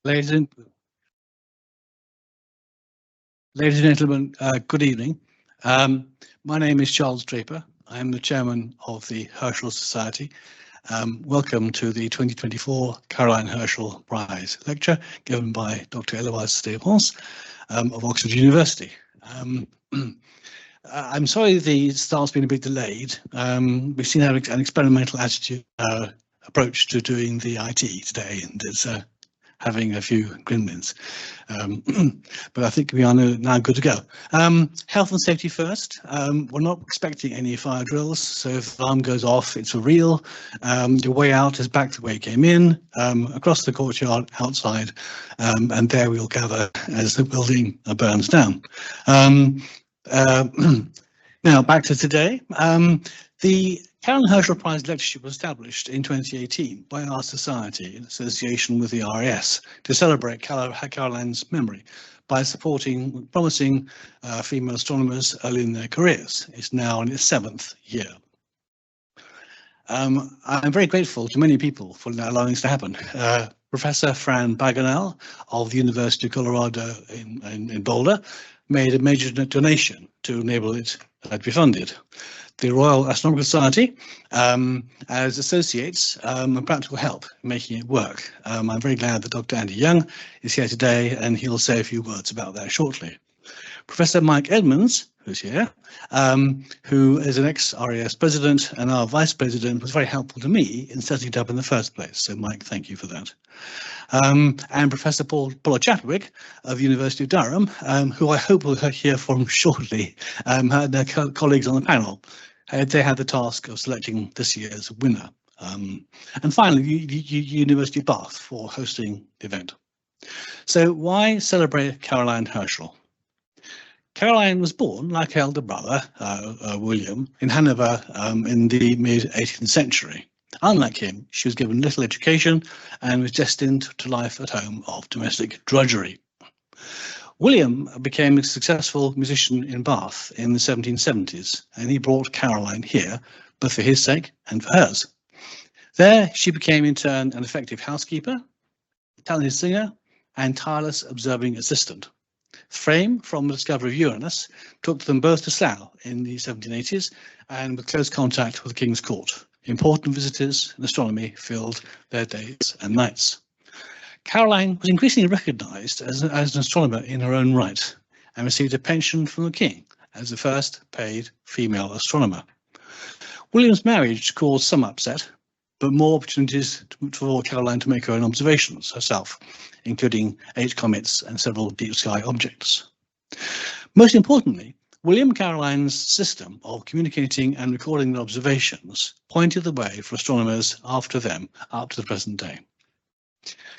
Ladies and, ladies and gentlemen, good evening. My name is Charles Draper. I am the chairman of the Herschel Society. Welcome to the 2024 Caroline Herschel Prize lecture given by Dr. Eloise Stevens of Oxford University. I'm sorry the start's been a bit delayed. We've seen an experimental approach to doing the IT today, and it's having a few gremlins, but I think we are now good to go. Health and safety first. We're not expecting any fire drills, so if the alarm goes off, it's for real. Your way out is back the way you came in, across the courtyard outside, and there we'll gather as the building burns down. Now back to today. The Caroline Herschel Prize Lectureship was established in 2018 by our society in association with the RAS to celebrate Caroline's memory by supporting promising female astronomers early in their careers. It's now in its 7th year. I'm very grateful to many people for allowing this to happen. Professor Fran Bagenal of the University of Colorado in Boulder made a major donation to enable it to be funded. The Royal Astronomical Society as associates and practical help in making it work. I'm very glad that Dr. Andy Young is here today, and he'll say a few words about that shortly. Professor Mike Edmonds, who's here, who is an ex-RAS president and our vice president, was very helpful to me in setting it up in the first place. So Mike, thank you for that. And Professor Paula Chadwick of the University of Durham, who I hope we'll hear from shortly, had their colleagues on the panel. They had the task of selecting this year's winner. And finally, University of Bath for hosting the event. So why celebrate Caroline Herschel? Caroline was born, like her elder brother, William, in Hanover in the mid-18th century. Unlike him, she was given little education and was destined to life at home of domestic drudgery. William became a successful musician in Bath in the 1770s, and he brought Caroline here, both for his sake and for hers. There, she became in turn an effective housekeeper, talented singer, and tireless observing assistant. Fame from the discovery of Uranus took them both to Slough in the 1780s, and with close contact with the King's Court. Important visitors in astronomy filled their days and nights. Caroline was increasingly recognised as an astronomer in her own right and received a pension from the King as the first paid female astronomer. William's marriage caused some upset, but more opportunities for Caroline to make her own observations herself, including 8 comets and several deep sky objects. Most importantly, William Caroline's system of communicating and recording their observations pointed the way for astronomers after them up to the present day.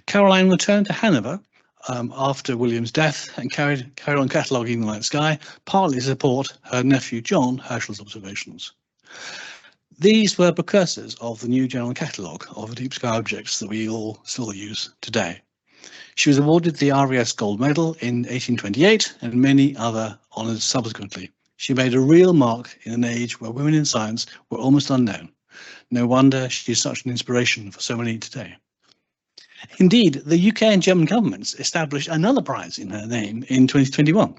Caroline returned to Hanover after William's death and carried on cataloguing the night sky, partly to support her nephew John Herschel's observations. These were precursors of the new general catalogue of deep sky objects that we all still use today. She was awarded the RAS Gold Medal in 1828 and many other honours subsequently. She made a real mark in an age where women in science were almost unknown. No wonder she is such an inspiration for so many today. Indeed, the UK and German governments established another prize in her name in 2021.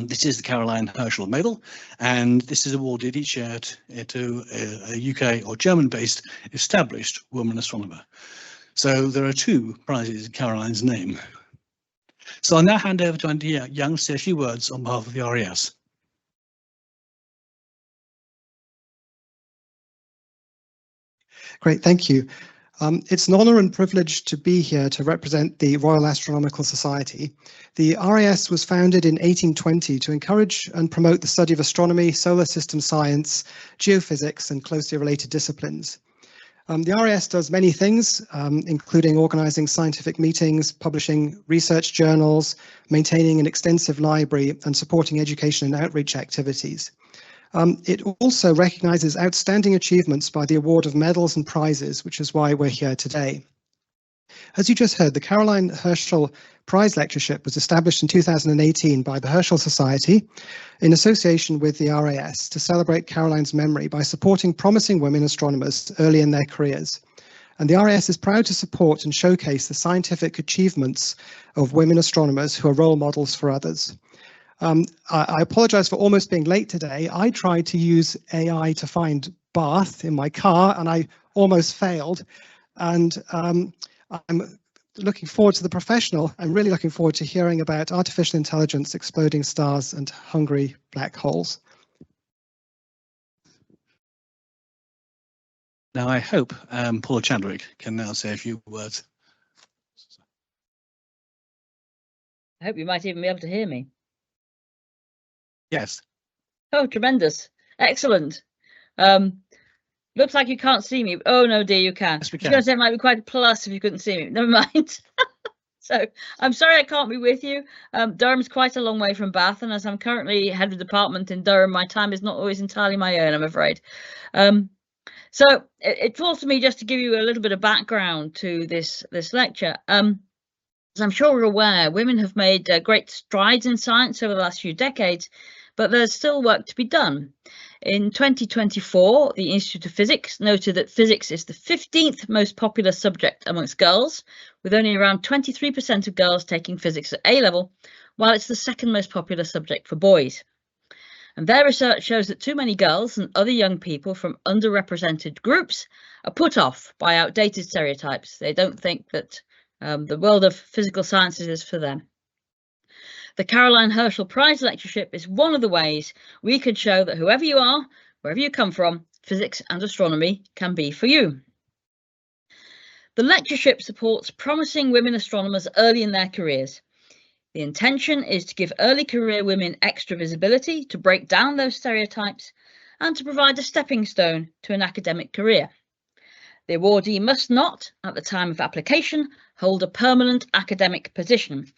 This is the Caroline Herschel Medal, and this is awarded each year to a UK or German-based established woman astronomer. So there are 2 prizes in Caroline's name. So I'll now hand over to Andy Young to say a few words on behalf of the RAS. Great, thank you. It's an honour and privilege to be here to represent the Royal Astronomical Society. The RAS was founded in 1820 to encourage and promote the study of astronomy, solar system science, geophysics, and closely related disciplines. The RAS does many things, including organising scientific meetings, publishing research journals, maintaining an extensive library, and supporting education and outreach activities. It also recognises outstanding achievements by the award of medals and prizes, which is why we're here today. As you just heard, the Caroline Herschel Prize Lectureship was established in 2018 by the Herschel Society in association with the RAS to celebrate Caroline's memory by supporting promising women astronomers early in their careers. And the RAS is proud to support and showcase the scientific achievements of women astronomers who are role models for others. I apologize for almost being late today. I tried to use AI to find Bath in my car and I almost failed. And I'm looking forward to the professional. I'm really looking forward to hearing about artificial intelligence, exploding stars and hungry black holes. Now, I hope Paula Chadwick can now say a few words. I hope you might even be able to hear me. Yes. Oh, tremendous. Excellent. Looks like you can't see me. Oh, no, dear, you can. Yes, we I was going can. to say it might be quite a plus if you couldn't see me. Never mind. So I'm sorry I can't be with you. Durham's quite a long way from Bath, and as I'm currently head of department in Durham, my time is not always entirely my own, I'm afraid. So it falls to me just to give you a little bit of background to this lecture. As I'm sure you're aware, women have made great strides in science over the last few decades, but there's still work to be done. In 2024, the Institute of Physics noted that physics is the 15th most popular subject amongst girls, with only around 23% of girls taking physics at A level, while it's the second most popular subject for boys. And their research shows that too many girls and other young people from underrepresented groups are put off by outdated stereotypes. They don't think that the world of physical sciences is for them. The Caroline Herschel Prize Lectureship is one of the ways we could show that whoever you are, wherever you come from, physics and astronomy can be for you. The lectureship supports promising women astronomers early in their careers. The intention is to give early career women extra visibility, to break down those stereotypes, and to provide a stepping stone to an academic career. The awardee must not, at the time of application, hold a permanent academic position,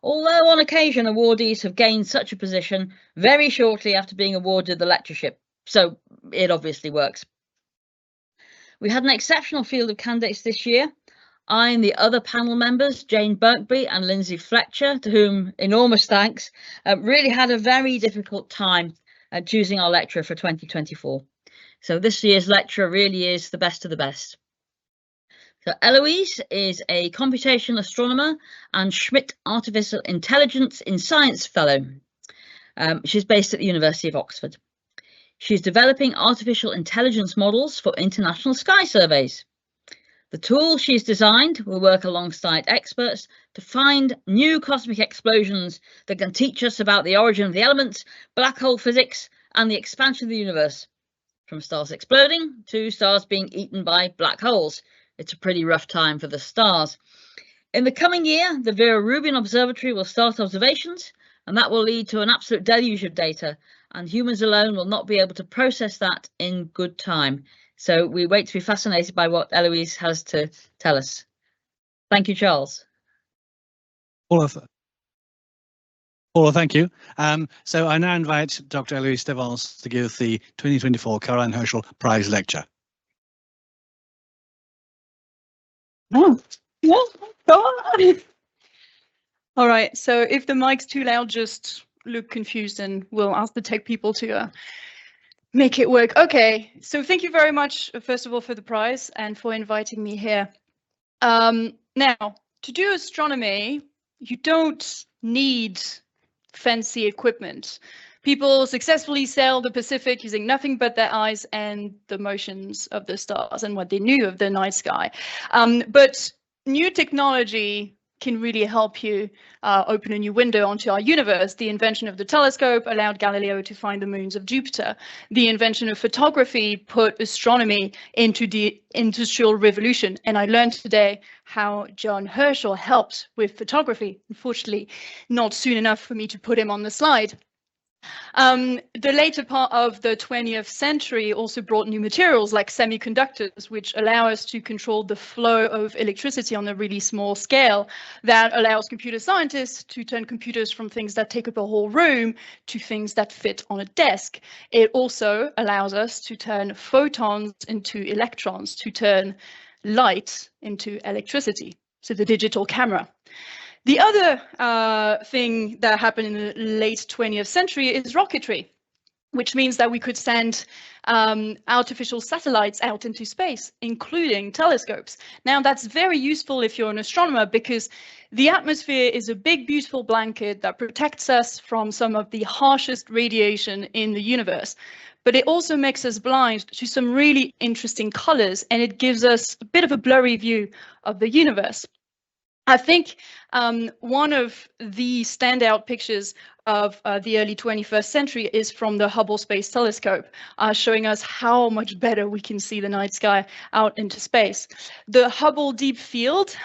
although on occasion awardees have gained such a position very shortly after being awarded the lectureship, so it obviously works. We had an exceptional field of candidates this year. I and the other panel members, Jane Birkby and Lindsay Fletcher, to whom enormous thanks, really had a very difficult time choosing our lecturer for 2024. So this year's lecturer really is the best of the best. So Eloise is a computational astronomer and Schmidt Artificial Intelligence in Science Fellow. She's based at the University of Oxford. She's developing artificial intelligence models for international sky surveys. The tool she's designed will work alongside experts to find new cosmic explosions that can teach us about the origin of the elements, black hole physics, and the expansion of the universe, from stars exploding to stars being eaten by black holes. It's a pretty rough time for the stars. In the coming year, the Vera Rubin Observatory will start observations, and that will lead to an absolute deluge of data, and humans alone will not be able to process that in good time. So we wait to be fascinated by what Eloise has to tell us. Thank you, Charles. Paula, thank you. So I now invite Dr. Eloise Devance to give the 2024 Caroline Herschel Prize Lecture. Oh, yeah, go on. All right, so if the mic's too loud, just look confused and we'll ask the tech people to make it work. Okay, so thank you very much, first of all, for the prize and for inviting me here. Now, to do astronomy, you don't need fancy equipment. People successfully sailed the Pacific using nothing but their eyes and the motions of the stars and what they knew of the night sky. But new technology can really help you open a new window onto our universe. The invention of the telescope allowed Galileo to find the moons of Jupiter. The invention of photography put astronomy into the Industrial Revolution. And I learned today how John Herschel helped with photography. Unfortunately, not soon enough for me to put him on the slide. The later part of the 20th century also brought new materials like semiconductors, which allow us to control the flow of electricity on a really small scale. That allows computer scientists to turn computers from things that take up a whole room to things that fit on a desk. It also allows us to turn photons into electrons, to turn light into electricity, so the digital camera. The other thing that happened in the late 20th century is rocketry. which means that we could send artificial satellites out into space, including telescopes. Now, that's very useful if you're an astronomer, because the atmosphere is a big, beautiful blanket that protects us from some of the harshest radiation in the universe. But it also makes us blind to some really interesting colors, and it gives us a bit of a blurry view of the universe. I think one of the standout pictures of the early 21st century is from the Hubble Space Telescope, showing us how much better we can see the night sky out into space. The Hubble Deep Field,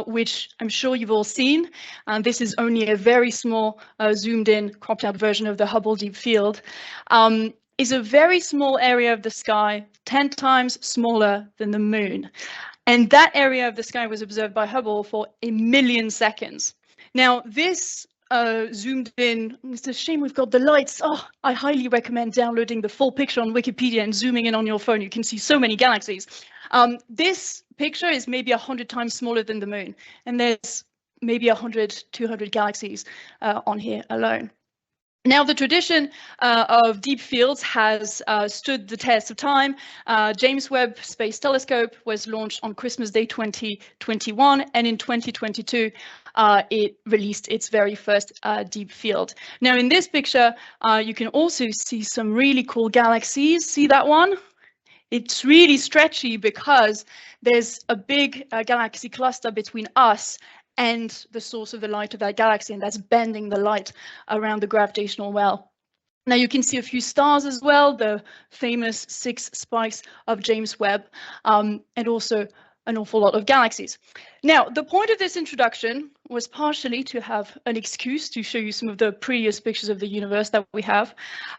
which I'm sure you've all seen, this is only a very small zoomed in, cropped out version of the Hubble Deep Field, is a very small area of the sky, 10 times smaller than the moon. And that area of the sky was observed by Hubble for 1 million seconds. Now, this zoomed in, it's a shame we've got the lights. Oh, I highly recommend downloading the full picture on Wikipedia and zooming in on your phone. You can see so many galaxies. This picture is maybe 100 times smaller than the moon. And there's maybe 100, 200 galaxies on here alone. Now, the tradition of deep fields has stood the test of time. James Webb Space Telescope was launched on Christmas Day 2021, and in 2022, it released its very first deep field. Now, in this picture, you can also see some really cool galaxies. See that one? It's really stretchy because there's a big galaxy cluster between us and the source of the light of that galaxy, and that's bending the light around the gravitational well. Now you can see a few stars as well, the famous 6 spikes of James Webb, and also an awful lot of galaxies. Now, the point of this introduction was partially to have an excuse to show you some of the prettiest pictures of the universe that we have,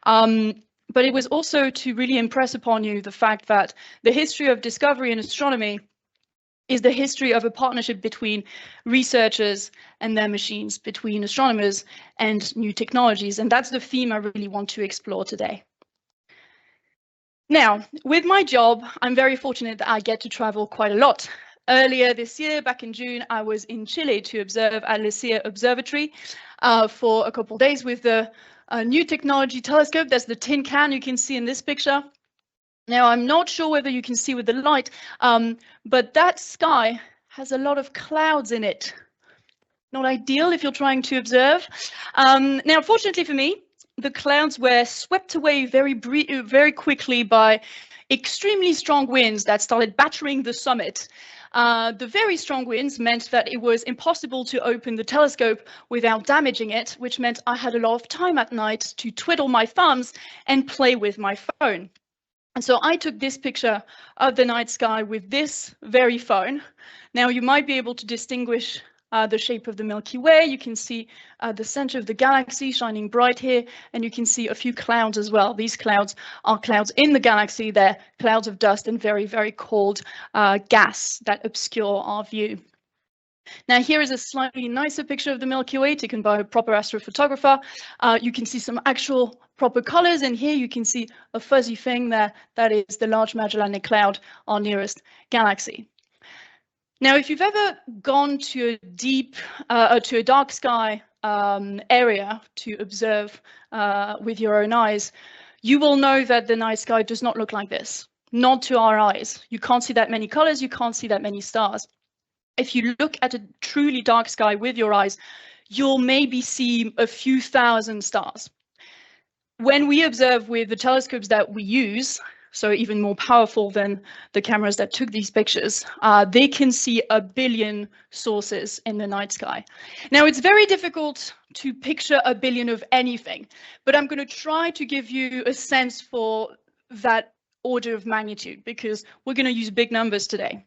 but it was also to really impress upon you the fact that the history of discovery in astronomy is the history of a partnership between researchers and their machines, between astronomers and new technologies. And that's the theme I really want to explore today. Now, with my job, I'm very fortunate that I get to travel quite a lot. Earlier this year, back in June, I was in Chile to observe at Lucia Observatory for a couple of days with the new technology telescope. There's the tin can you can see in this picture. Now, I'm not sure whether you can see with the light, but that sky has a lot of clouds in it. Not ideal if you're trying to observe. Now, fortunately for me, the clouds were swept away very quickly by extremely strong winds that started battering the summit. The very strong winds meant that it was impossible to open the telescope without damaging it, which meant I had a lot of time at night to twiddle my thumbs and play with my phone. And so I took this picture of the night sky with this very phone. Now you might be able to distinguish the shape of the Milky Way. You can see the center of the galaxy shining bright here, and you can see a few clouds as well. These clouds are clouds in the galaxy. They're clouds of dust and very, very cold gas that obscure our view. Now here is a slightly nicer picture of the Milky Way taken by a proper astrophotographer. You can see some actual proper colors, and here you can see a fuzzy thing there. That is the Large Magellanic Cloud, our nearest galaxy. Now, if you've ever gone to a dark sky area to observe with your own eyes, you will know that the night sky does not look like this. Not to our eyes. You can't see that many colors. You can't see that many stars. If you look at a truly dark sky with your eyes, you'll maybe see a few thousand stars. When we observe with the telescopes that we use, so even more powerful than the cameras that took these pictures, they can see 1 billion sources in the night sky. Now, it's very difficult to picture 1 billion of anything, but I'm going to try to give you a sense for that order of magnitude, because we're going to use big numbers today.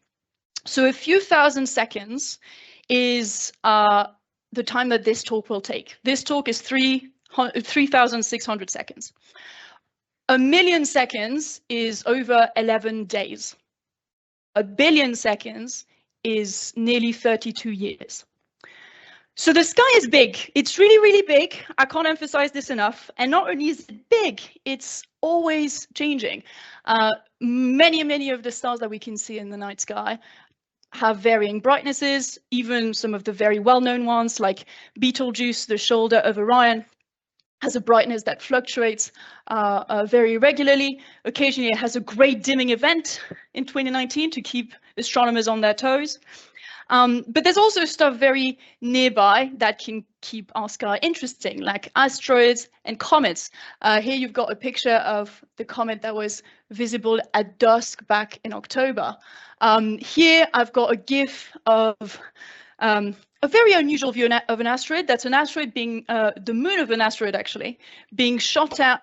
So a few thousand seconds is the time that this talk will take. This talk is 3,600 seconds. 1 million seconds is over 11 days. 1 billion seconds is nearly 32 years. So the sky is big. It's really, really big. I can't emphasize this enough. And not only is it big, it's always changing. Many of the stars that we can see in the night sky have varying brightnesses, even some of the very well-known ones like Betelgeuse, the shoulder of Orion, has a brightness that fluctuates very regularly. Occasionally it has a great dimming event in 2019 to keep astronomers on their toes. But there's also stuff very nearby that can keep our sky interesting, like asteroids and comets. Here you've got a picture of the comet that was visible at dusk back in October. Here I've got a GIF of a very unusual view of an asteroid. That's an asteroid being, the moon of an asteroid actually, being shot at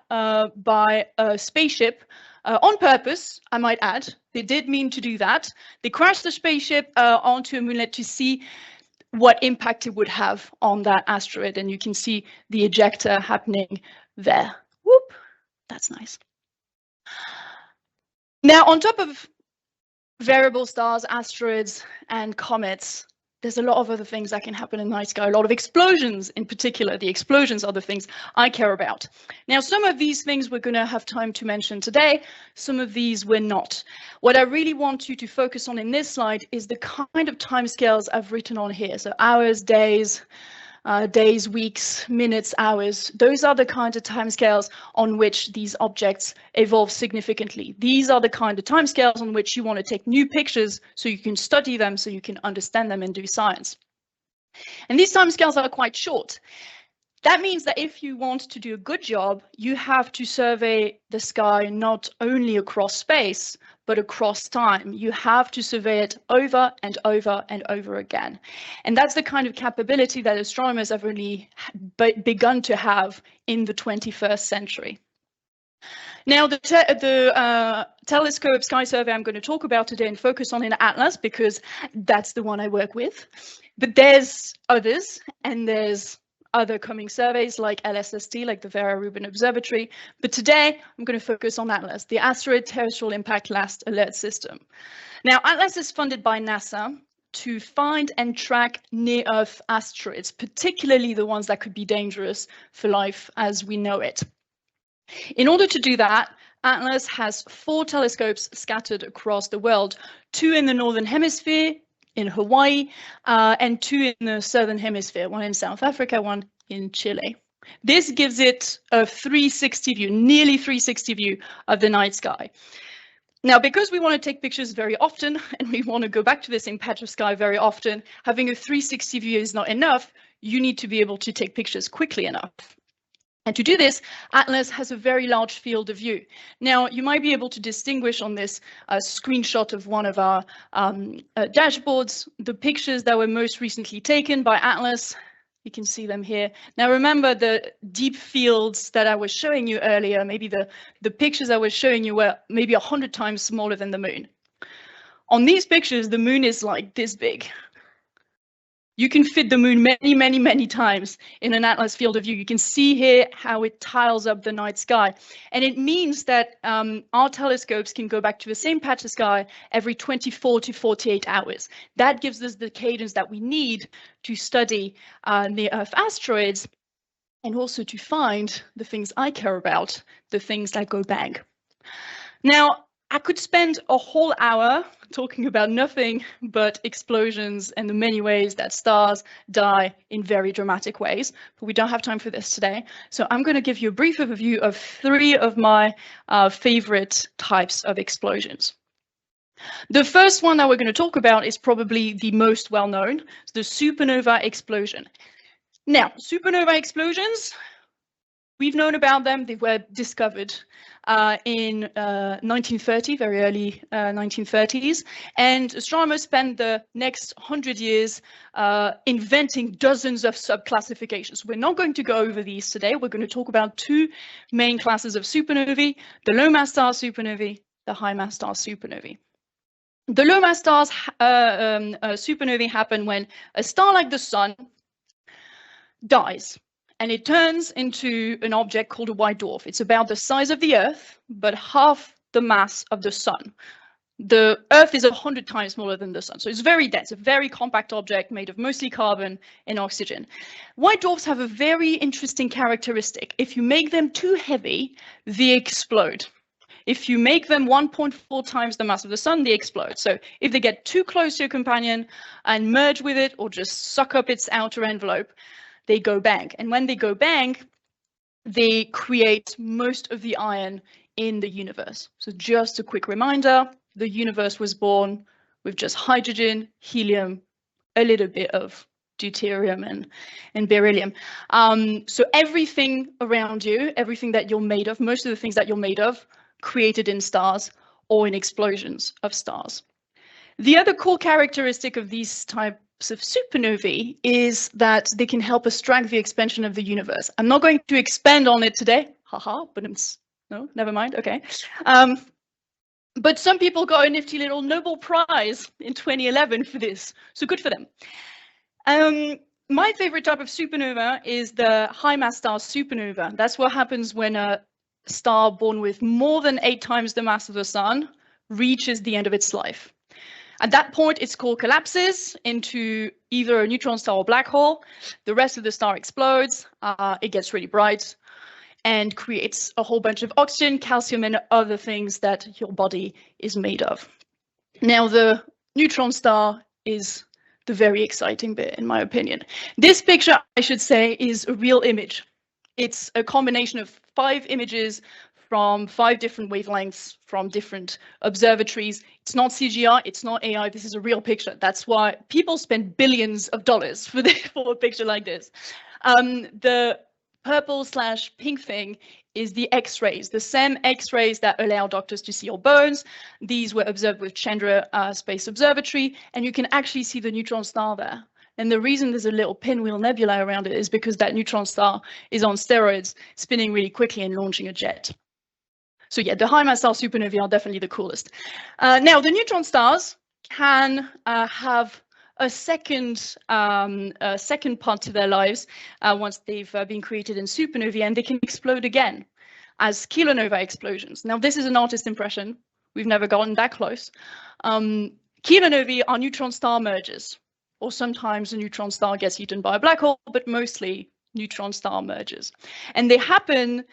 by a spaceship on purpose, I might add. They did mean to do that. They crashed the spaceship onto a moonlet to see what impact it would have on that asteroid. And you can see the ejector happening there. Whoop, that's nice. Now, on top of variable stars, asteroids, and comets, there's a lot of other things that can happen in the night sky, a lot of explosions in particular. The explosions are the things I care about. Now, some of these things we're going to have time to mention today, some of these we're not. What I really want you to focus on in this slide is the kind of timescales I've written on here. So hours, days, weeks, minutes, hours. Those are the kind of timescales on which these objects evolve significantly. These are the kind of timescales on which you want to take new pictures so you can study them, so you can understand them and do science. And these timescales are quite short. That means that if you want to do a good job, you have to survey the sky not only across space, but across time. You have to survey it over and over and over again. And that's the kind of capability that astronomers have really begun to have in the 21st century. Now, the telescope sky survey I'm going to talk about today and focus on in Atlas, because that's the one I work with. But there's others, and there's other coming surveys like LSST, like the Vera Rubin Observatory. But today, I'm going to focus on ATLAS, the Asteroid Terrestrial Impact Last Alert System. Now, ATLAS is funded by NASA to find and track near-Earth asteroids, particularly the ones that could be dangerous for life as we know it. In order to do that, ATLAS has 4 telescopes scattered across the world, 2 in the Northern Hemisphere, in Hawaii, and 2 in the Southern Hemisphere, 1 in South Africa, 1 in Chile. This gives it a 360 view, nearly 360 view of the night sky. Now, because we want to take pictures very often, and we want to go back to the same patch of sky very often, having a 360 view is not enough. You need to be able to take pictures quickly enough. And to do this, ATLAS has a very large field of view. Now, you might be able to distinguish on this screenshot of one of our dashboards the pictures that were most recently taken by ATLAS. You can see them here. Now, remember the deep fields that I was showing you earlier, maybe the pictures I was showing you were maybe 100 times smaller than the moon. On these pictures, the moon is like this big. You can fit the moon many, many, many times in an ATLAS field of view. You can see here how it tiles up the night sky. And it means that our telescopes can go back to the same patch of sky every 24 to 48 hours. That gives us the cadence that we need to study near-Earth asteroids and also to find the things I care about, the things that go bang. Now, I could spend a whole hour talking about nothing but explosions and the many ways that stars die in very dramatic ways, but we don't have time for this today. So I'm going to give you a brief overview of 3 of my favorite types of explosions. The first one that we're going to talk about is probably the most well-known, the supernova explosion. Now, supernova explosions, we've known about them. They were discovered in 1930, very early 1930s, and astronomers spent the next 100 years inventing dozens of subclassifications. We're not going to go over these today. We're going to talk about 2 main classes of supernovae, the low mass star supernovae, the high mass star supernovae. The low mass stars supernovae happen when a star like the sun dies. And it turns into an object called a white dwarf. It's about the size of the Earth, but half the mass of the sun. The Earth is 100 times smaller than the sun, so it's very dense, a very compact object made of mostly carbon and oxygen. White dwarfs have a very interesting characteristic. If you make them too heavy, they explode. If you make them 1.4 times the mass of the sun, they explode. So if they get too close to your companion and merge with it or just suck up its outer envelope, they go bang. And when they go bang, they create most of the iron in the universe. So just a quick reminder, the universe was born with just hydrogen, helium, a little bit of deuterium and beryllium. So everything around you, everything that you're made of, most of the things that you're made of, created in stars or in explosions of stars. The other core characteristic of these types of supernovae is that they can help us track the expansion of the universe. I'm not going to expand on it today, haha, but no, never mind, okay. But some people got a nifty little Nobel Prize in 2011 for this, so good for them. My favorite type of supernova is the high mass star supernova. That's what happens when a star born with more than 8 times the mass of the sun reaches the end of its life. At that point, its core collapses into either a neutron star or black hole. The rest of the star explodes, it gets really bright, and creates a whole bunch of oxygen, calcium, and other things that your body is made of. Now, the neutron star is the very exciting bit, in my opinion. This picture, I should say, is a real image. It's a combination of 5 images from 5 different wavelengths from different observatories. It's not CGI, it's not AI, this is a real picture. That's why people spend billions of dollars for a picture like this. The purple/pink thing is the X-rays, the same X-rays that allow doctors to see your bones. These were observed with Chandra Space Observatory, and you can actually see the neutron star there. And the reason there's a little pinwheel nebula around it is because that neutron star is on steroids, spinning really quickly and launching a jet. So yeah, the high mass star supernovae are definitely the coolest. Now, the neutron stars can have a second part to their lives once they've been created in supernovae, and they can explode again as kilonova explosions. Now, this is an artist impression. We've never gotten that close. Kilonovae are neutron star mergers, or sometimes a neutron star gets eaten by a black hole, but mostly neutron star mergers. And they happen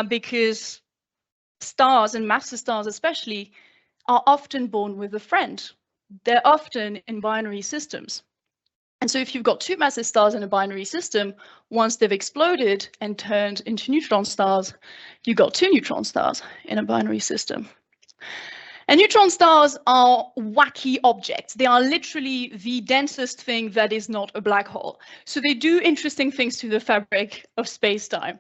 because stars, and massive stars especially, are often born with a friend. They're often in binary systems. And so if you've got 2 massive stars in a binary system, once they've exploded and turned into neutron stars, you've got 2 neutron stars in a binary system. And neutron stars are wacky objects. They are literally the densest thing that is not a black hole. So they do interesting things to the fabric of space-time.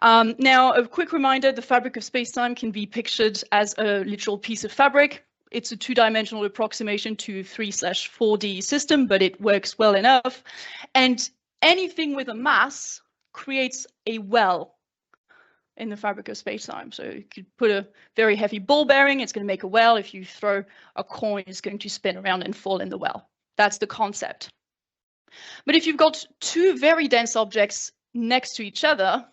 Now, a quick reminder, the fabric of space-time can be pictured as a literal piece of fabric. It's a 2-dimensional approximation to 3/4D system, but it works well enough. And anything with a mass creates a well in the fabric of space-time. So you could put a very heavy ball bearing, it's going to make a well. If you throw a coin, it's going to spin around and fall in the well. That's the concept. But if you've got 2 very dense objects next to each other,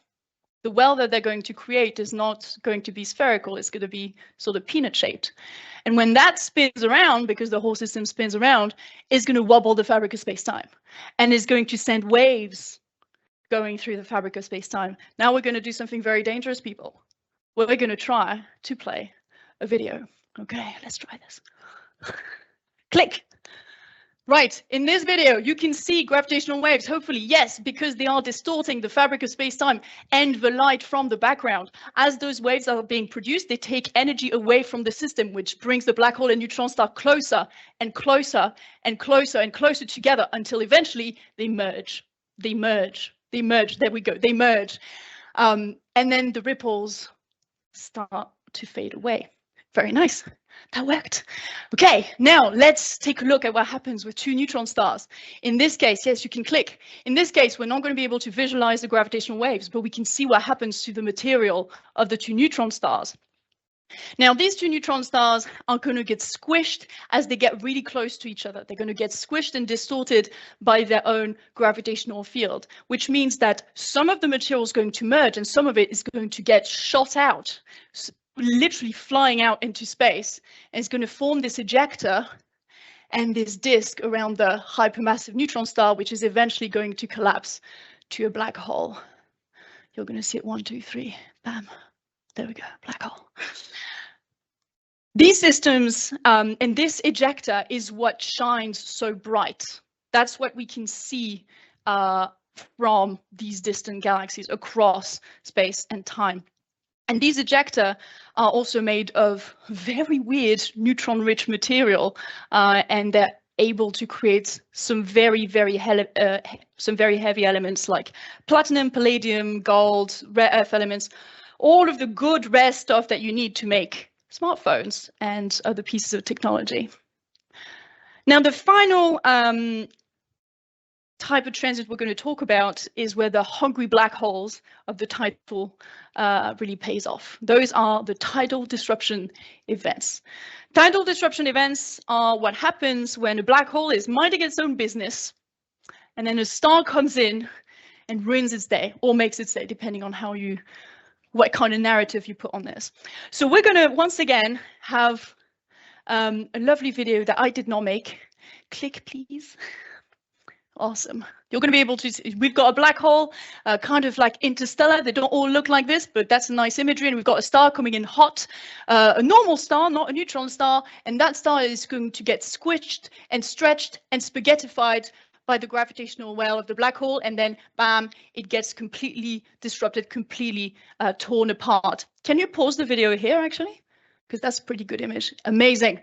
the well that they're going to create is not going to be spherical, it's going to be sort of peanut-shaped. And when that spins around, because the whole system spins around, it's going to wobble the fabric of space-time and is going to send waves going through the fabric of space-time. Now we're going to do something very dangerous, people. We're going to try to play a video. Okay, let's try this. Click. Right, in this video, you can see gravitational waves, hopefully, yes, because they are distorting the fabric of space-time and the light from the background. As those waves are being produced, they take energy away from the system, which brings the black hole and neutron star closer and closer and closer and closer together until eventually they merge. They merge. They merge. There we go. They merge. And then the ripples start to fade away. Very nice. That worked. Okay, now let's take a look at what happens with 2 neutron stars. In this case, yes, you can click. In this case, we're not going to be able to visualize the gravitational waves, but we can see what happens to the material of the 2 neutron stars. Now, these 2 neutron stars are going to get squished as they get really close to each other. They're going to get squished and distorted by their own gravitational field, which means that some of the material is going to merge and some of it is going to get shot out, literally flying out into space, and it's going to form this ejector and this disk around the hypermassive neutron star, which is eventually going to collapse to a black hole. You're going to see it 1, 2, 3, bam. There we go, black hole. These systems and this ejector is what shines so bright. That's what we can see from these distant galaxies across space and time. And these ejecta are also made of very weird neutron-rich material, and they're able to create some very heavy elements like platinum, palladium, gold, rare earth elements, all of the good rare stuff that you need to make smartphones and other pieces of technology. Now, the final type of transit we're going to talk about is where the hungry black holes of the title really pays off. Those are the tidal disruption events. Tidal disruption events are what happens when a black hole is minding its own business, and then a star comes in and ruins its day, or makes its day, depending on what kind of narrative you put on this. So we're going to once again have a lovely video that I did not make. Click, please. Awesome. You're going to be able to see, we've got a black hole, kind of like interstellar. They don't all look like this, but that's a nice imagery. And we've got a star coming in hot, a normal star, not a neutron star. And that star is going to get squished and stretched and spaghettified by the gravitational well of the black hole. And then, bam, it gets completely disrupted, completely torn apart. Can you pause the video here, actually? Because that's a pretty good image. Amazing.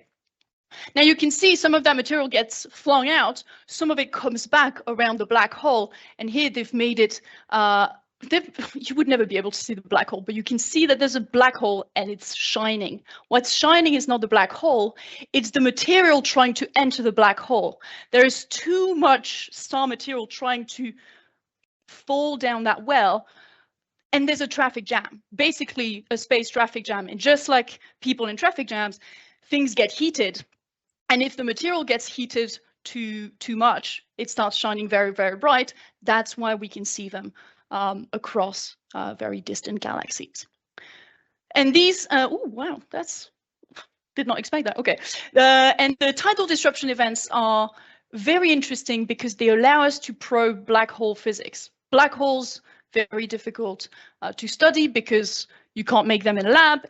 Now you can see some of that material gets flung out, some of it comes back around the black hole, and here they've made it, you would never be able to see the black hole, but you can see that there's a black hole and it's shining. What's shining is not the black hole, it's the material trying to enter the black hole. There is too much star material trying to fall down that well, and there's a traffic jam, basically a space traffic jam. And just like people in traffic jams, things get heated. And if the material gets heated too much, it starts shining very, very bright. That's why we can see them across very distant galaxies. And these, oh, wow, did not expect that. Okay. And the tidal disruption events are very interesting because they allow us to probe black hole physics. Black holes, very difficult to study because you can't make them in a lab,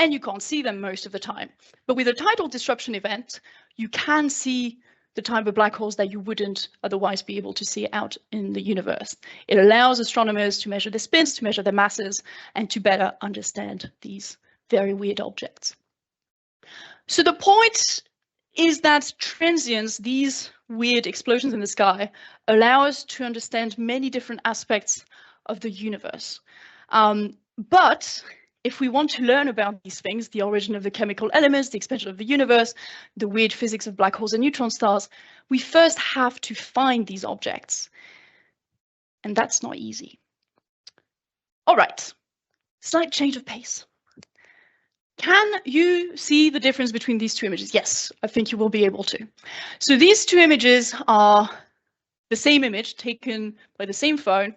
and you can't see them most of the time. But with a tidal disruption event, you can see the type of black holes that you wouldn't otherwise be able to see out in the universe. It allows astronomers to measure their spins, to measure their masses, and to better understand these very weird objects. So the point is that transients, these weird explosions in the sky, allow us to understand many different aspects of the universe. But if we want to learn about these things, the origin of the chemical elements, the expansion of the universe, the weird physics of black holes and neutron stars, we first have to find these objects. And that's not easy. All right, slight change of pace. Can you see the difference between these two images? Yes, I think you will be able to. So these two images are the same image taken by the same phone.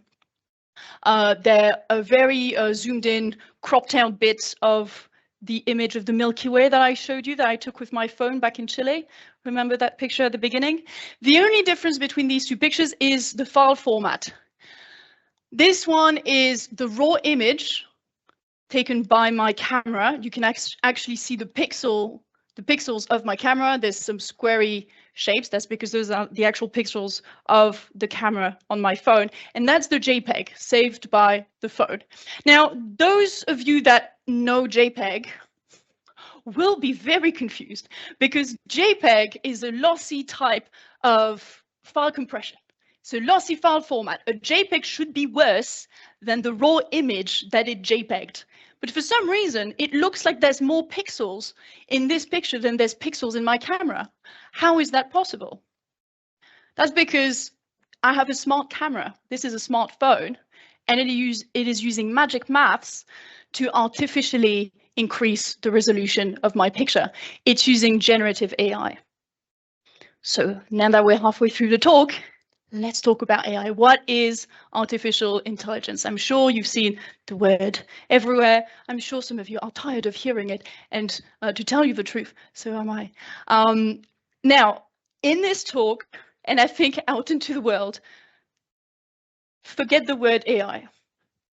They're a very zoomed in, cropped out bit of the image of the Milky Way that I showed you, that I took with my phone back in Chile. Remember that picture at the beginning? The only difference between these two pictures is the file format. This one is the raw image taken by my camera. You can actually see the pixels of my camera. There's some squarey shapes. That's because those are the actual pixels of the camera on my phone. And that's the JPEG saved by the phone. Now, those of you that know JPEG will be very confused because JPEG is a lossy type of file compression. So lossy file format. A JPEG should be worse than the raw image that it JPEG'd. But for some reason, it looks like there's more pixels in this picture than there's pixels in my camera. How is that possible? That's because I have a smart camera. This is a smartphone, and it is using magic maths to artificially increase the resolution of my picture. It's using generative AI. So now that we're halfway through the talk, let's talk about AI. What is artificial intelligence? I'm sure you've seen the word everywhere. I'm sure some of you are tired of hearing it, and to tell you the truth, so am I. Now, in this talk, and I think out into the world, forget the word AI.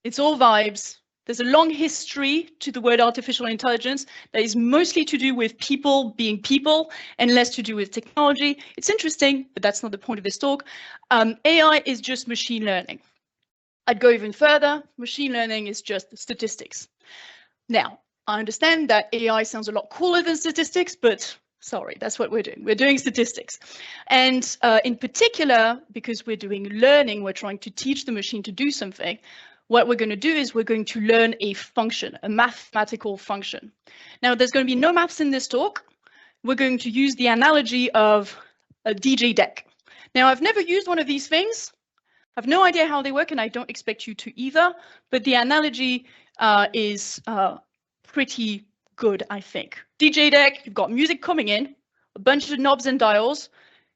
It's all vibes. There's a long history to the word artificial intelligence that is mostly to do with people being people and less to do with technology. It's interesting, but that's not the point of this talk. AI is just machine learning. I'd go even further. Machine learning is just statistics. Now, I understand that AI sounds a lot cooler than statistics, but sorry, that's what we're doing. We're doing statistics. And in particular, because we're doing learning, we're trying to teach the machine to do something. What we're going to do is we're going to learn a function, a mathematical function. Now, there's going to be no maths in this talk. We're going to use the analogy of a DJ deck. Now, I've never used one of these things. I have no idea how they work, and I don't expect you to either. But the analogy is pretty good, I think. DJ deck, you've got music coming in, a bunch of knobs and dials.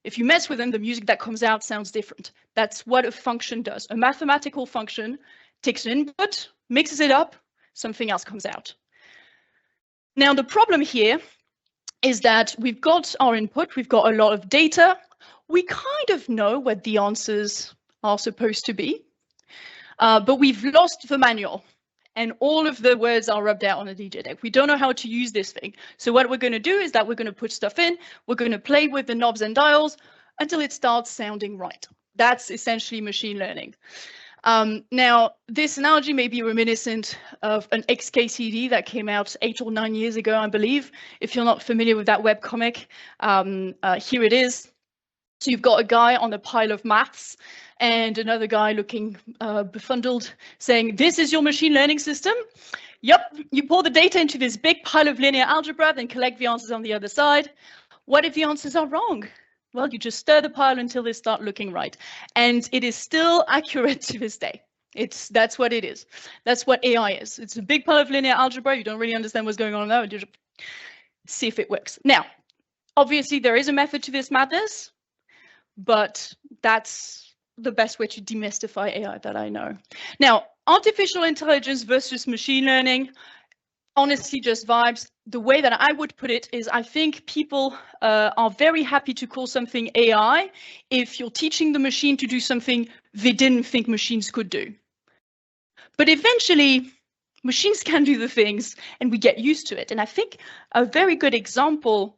If you mess with them, the music that comes out sounds different. That's what a function does. A mathematical function takes an input, mixes it up, something else comes out. Now, the problem here is that we've got our input, we've got a lot of data. We kind of know what the answers are supposed to be, but we've lost the manual. And all of the words are rubbed out on a DJ deck. We don't know how to use this thing. So what we're going to do is that we're going to put stuff in, we're going to play with the knobs and dials until it starts sounding right. That's essentially machine learning. Now, this analogy may be reminiscent of an XKCD that came out 8 or 9 years ago, I believe. If you're not familiar with that webcomic, here it is. So you've got a guy on a pile of maths and another guy looking befuddled saying, this is your machine learning system. Yep, you pour the data into this big pile of linear algebra, then collect the answers on the other side. What if the answers are wrong? Well, you just stir the pile until they start looking right. And it is still accurate to this day. That's what it is. That's what AI is. It's a big pile of linear algebra. You don't really understand what's going on there. You just see if it works. Now, obviously, there is a method to this madness, but that's the best way to demystify AI that I know. Now, artificial intelligence versus machine learning, honestly, just vibes. The way that I would put it is I think people are very happy to call something AI if you're teaching the machine to do something they didn't think machines could do. But eventually, machines can do the things and we get used to it. And I think a very good example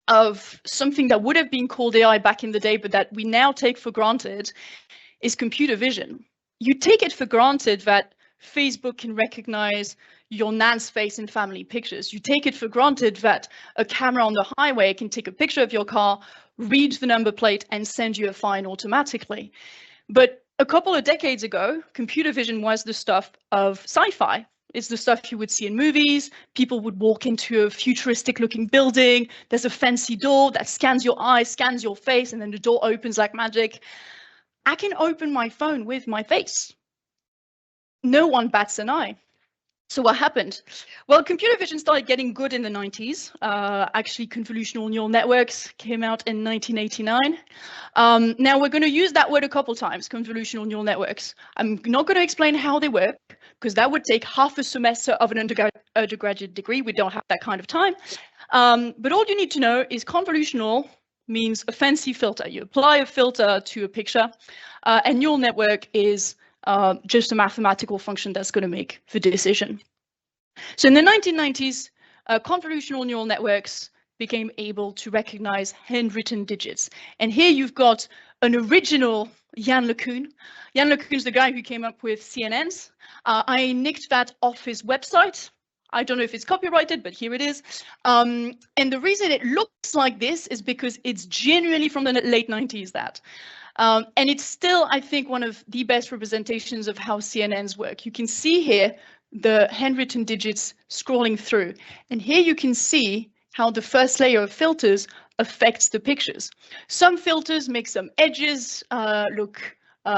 of something that would have been called AI back in the day, but that we now take for granted, is computer vision. You take it for granted that Facebook can recognize your nan's face in family pictures. You take it for granted that a camera on the highway can take a picture of your car, read the number plate, and send you a fine automatically. But a couple of decades ago, computer vision was the stuff of sci-fi. It's the stuff you would see in movies. People would walk into a futuristic looking building. There's a fancy door that scans your eyes, scans your face, and then the door opens like magic. I can open my phone with my face. No one bats an eye. So what happened? Well, computer vision started getting good in the 90s. Actually, convolutional neural networks came out in 1989. Now, we're going to use that word a couple times, convolutional neural networks. I'm not going to explain how they work, because that would take half a semester of an undergraduate degree. We don't have that kind of time. But all you need to know is convolutional means a fancy filter. You apply a filter to a picture, and neural network is just a mathematical function that's going to make the decision. So in the 1990s, convolutional neural networks became able to recognize handwritten digits. And here you've got an original Yann LeCun. Yann LeCun is the guy who came up with CNNs. I nicked that off his website. I don't know if it's copyrighted, but here it is. And the reason it looks like this is because it's genuinely from the late 90s that. And it's still, I think, one of the best representations of how CNNs work. You can see here the handwritten digits scrolling through. And here you can see how the first layer of filters affects the pictures. Some filters make some edges look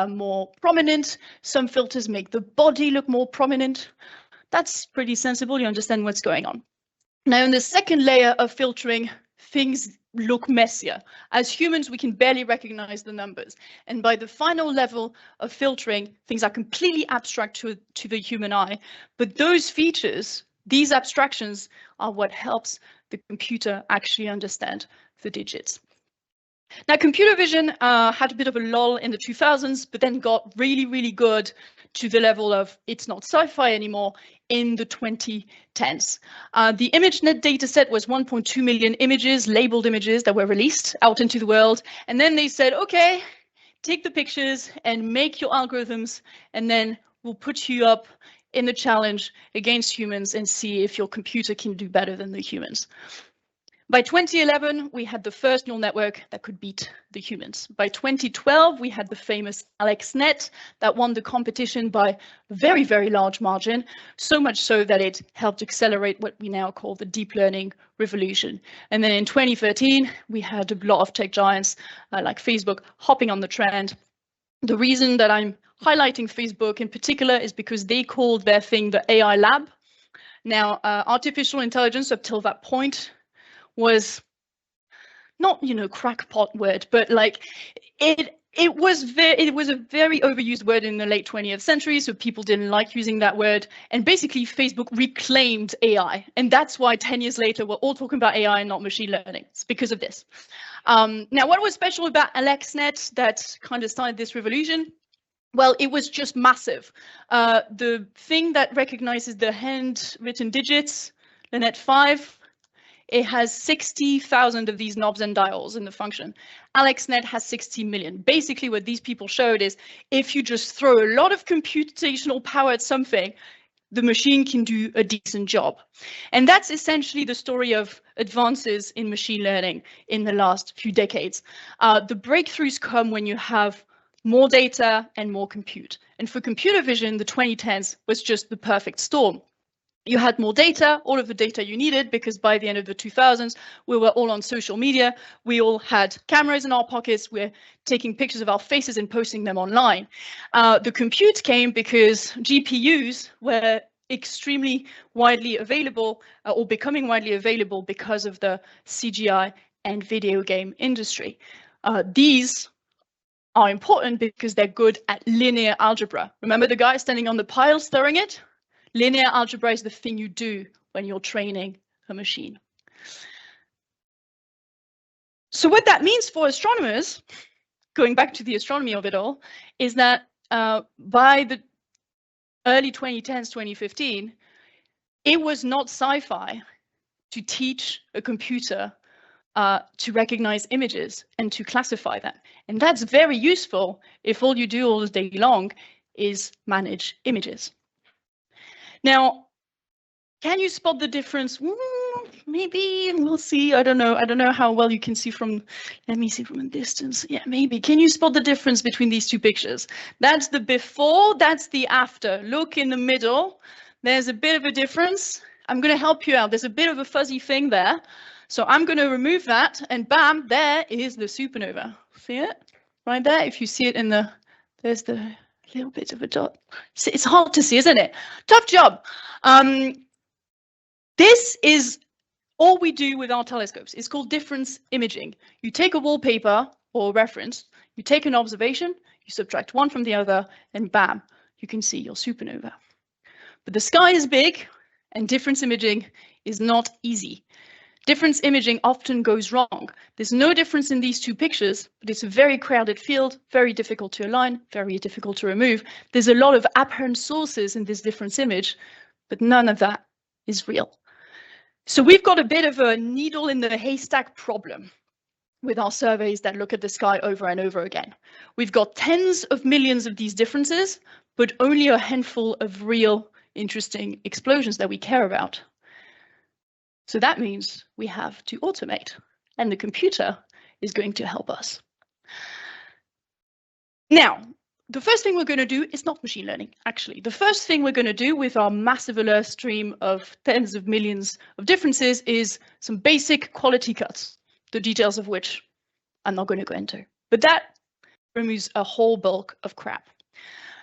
more prominent. Some filters make the body look more prominent. That's pretty sensible. You understand what's going on. Now, in the second layer of filtering, things look messier. As humans, we can barely recognize the numbers. And by the final level of filtering, things are completely abstract to the human eye. But those features, these abstractions, are what helps the computer actually understand the digits. Now, computer vision had a bit of a lull in the 2000s, but then got really, really good to the level of it's not sci-fi anymore in the 2010s. The ImageNet dataset was 1.2 million images, labeled images that were released out into the world. And then they said, okay, take the pictures and make your algorithms, and then we'll put you up in the challenge against humans and see if your computer can do better than the humans. By 2011, we had the first neural network that could beat the humans. By 2012, we had the famous AlexNet that won the competition by a very, very large margin, so much so that it helped accelerate what we now call the deep learning revolution. And then in 2013, we had a lot of tech giants like Facebook hopping on the trend. The reason that I'm highlighting Facebook in particular is because they called their thing the AI lab. Now, artificial intelligence up till that point was not, crackpot word, but like it was a very overused word in the late 20th century, so people didn't like using that word. And basically, Facebook reclaimed AI, and that's why 10 years later we're all talking about AI and not machine learning. It's because of this. Now, what was special about AlexNet that kind of started this revolution? Well, it was just massive. The thing that recognizes the handwritten digits, the Net5, it has 60,000 of these knobs and dials in the function. AlexNet has 60 million. Basically, what these people showed is if you just throw a lot of computational power at something, the machine can do a decent job. And that's essentially the story of advances in machine learning in the last few decades. The breakthroughs come when you have more data and more compute. And for computer vision, the 2010s was just the perfect storm. You had more data, all of the data you needed, because by the end of the 2000s, we were all on social media. We all had cameras in our pockets. We're taking pictures of our faces and posting them online. The compute came because GPUs were extremely widely available or becoming widely available because of the CGI and video game industry. These are important because they're good at linear algebra. Remember the guy standing on the pile stirring it? Linear algebra is the thing you do when you're training a machine. So what that means for astronomers, going back to the astronomy of it all, is that by the early 2010s, 2015, it was not sci-fi to teach a computer to recognize images and to classify them. And that's very useful if all you do all day long is manage images. Now, can you spot the difference? Maybe, we'll see. I don't know how well you can see from, let me see from a distance. Yeah, maybe. Can you spot the difference between these two pictures? That's the before, that's the after. Look in the middle. There's a bit of a difference. I'm going to help you out. There's a bit of a fuzzy thing there. So I'm going to remove that, and bam, there is the supernova. See it? Right there. If you see it in the, there's the little bit of a dot. It's hard to see, isn't it? Tough job. This is all we do with our telescopes. It's called difference imaging. You take a wallpaper or reference, you take an observation, you subtract one from the other, and bam, you can see your supernova. But the sky is big, and difference imaging is not easy. Difference imaging often goes wrong. There's no difference in these two pictures, but it's a very crowded field, very difficult to align, very difficult to remove. There's a lot of apparent sources in this difference image, but none of that is real. So we've got a bit of a needle in the haystack problem with our surveys that look at the sky over and over again. We've got tens of millions of these differences, but only a handful of real interesting explosions that we care about. So that means we have to automate, and the computer is going to help us. Now, the first thing we're going to do is not machine learning, actually. The first thing we're going to do with our massive alert stream of tens of millions of differences is some basic quality cuts, the details of which I'm not going to go into. But that removes a whole bulk of crap.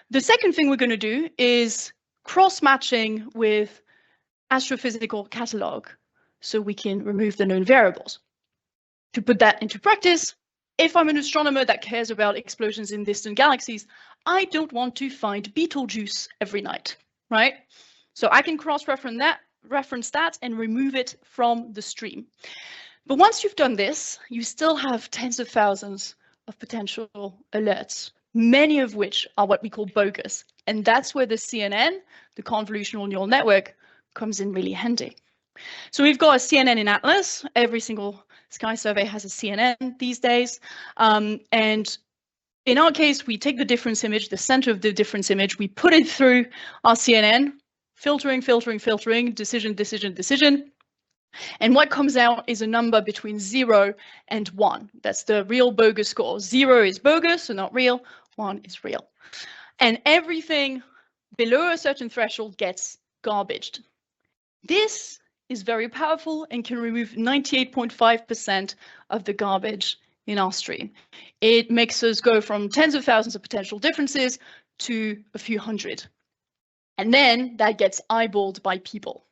The second thing we're going to do is cross-matching with astrophysical catalog, so we can remove the known variables. To put that into practice, if I'm an astronomer that cares about explosions in distant galaxies, I don't want to find Betelgeuse every night, right? So I can cross-reference that and remove it from the stream. But once you've done this, you still have tens of thousands of potential alerts, many of which are what we call bogus. And that's where the CNN, the convolutional neural network, comes in really handy. So we've got a CNN in Atlas. Every single Sky survey has a CNN these days. And in our case, we take the difference image, the center of the difference image, we put it through our CNN, filtering, filtering, filtering, decision, decision, decision. And what comes out is a number between 0 and 1. That's the real bogus score. 0 is bogus, so not real. 1 is real. And everything below a certain threshold gets garbaged. This is very powerful and can remove 98.5% of the garbage in our stream. It makes us go from tens of thousands of potential differences to a few hundred. And then that gets eyeballed by people.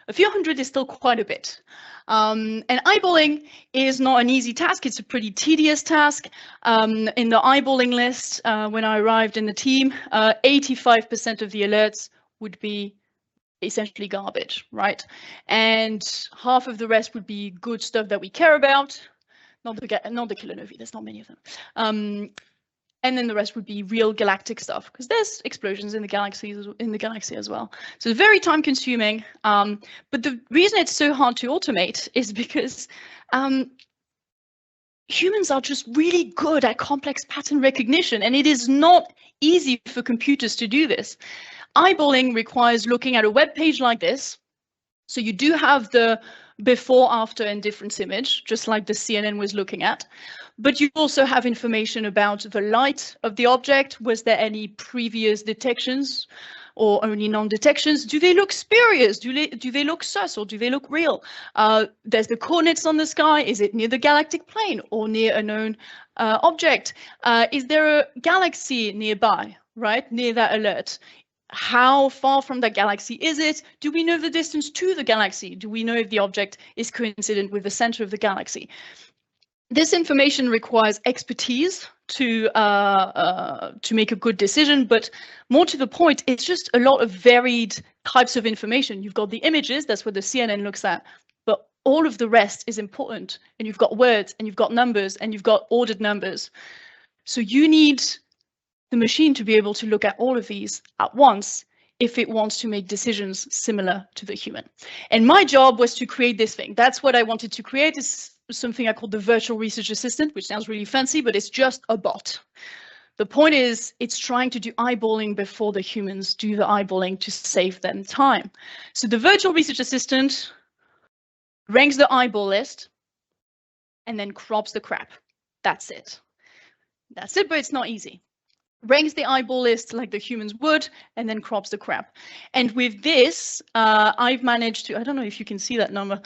A few hundred is still quite a bit. And eyeballing is not an easy task. It's a pretty tedious task. In the eyeballing list, when I arrived in the team, 85% of the alerts would be essentially garbage, right? And half of the rest would be good stuff that we care about. Not the kilinovi, there's not many of them. And then the rest would be real galactic stuff, because there's explosions in the galaxy as well. So it's very time consuming. But the reason it's so hard to automate is because humans are just really good at complex pattern recognition, and it is not easy for computers to do this. Eyeballing requires looking at a web page like this. So you do have the before, after, and difference image, just like the CNN was looking at. But you also have information about the light of the object. Was there any previous detections or only non-detections? Do they look spurious? Do they look sus, or do they look real? There's the coordinates on the sky. Is it near the galactic plane or near a known object? Is there a galaxy nearby, right, near that alert? How far from that galaxy is it? Do we know the distance to the galaxy? Do we know if the object is coincident with the center of the galaxy? This information requires expertise to make a good decision, but more to the point, it's just a lot of varied types of information. You've got the images, that's what the CNN looks at, but all of the rest is important. And you've got words, and you've got numbers, and you've got ordered numbers. So you need the machine to be able to look at all of these at once if it wants to make decisions similar to the human. And my job was to create this thing. That's what I wanted to create, is something I call the virtual research assistant, which sounds really fancy, but it's just a bot. The point is, it's trying to do eyeballing before the humans do the eyeballing to save them time. So the virtual research assistant ranks the eyeball list and then crops the crap. That's it. That's it, but it's not easy. Ranks the eyeball list like the humans would, and then crops the crap. And with this, I've managed to, I don't know if you can see that number,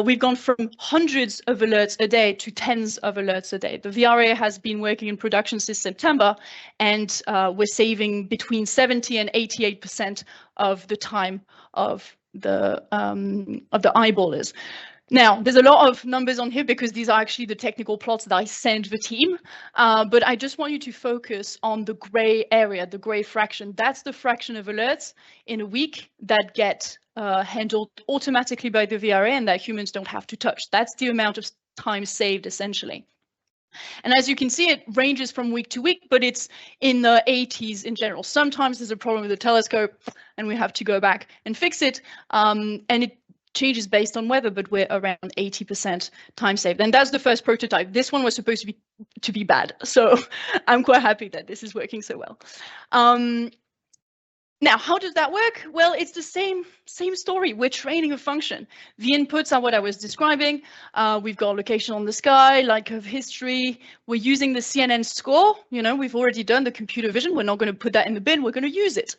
we've gone from hundreds of alerts a day to tens of alerts a day. The VRA has been working in production since September, and we're saving between 70 and 88% of the time of the eyeballers. Now, there's a lot of numbers on here because these are actually the technical plots that I send the team, but I just want you to focus on the gray area, the gray fraction. That's the fraction of alerts in a week that get handled automatically by the VRA and that humans don't have to touch. That's the amount of time saved, essentially. And as you can see, it ranges from week to week, but it's in the 80s in general. Sometimes there's a problem with the telescope and we have to go back and fix it, and it changes based on weather, but we're around 80% time saved. And that's the first prototype. This one was supposed to be bad, so I'm quite happy that this is working so well. Now, how does that work? Well, it's the same story. We're training a function. The inputs are what I was describing. We've got location on the sky, light curve history. We're using the CNN score. You know, we've already done the computer vision. We're not going to put that in the bin. We're going to use it.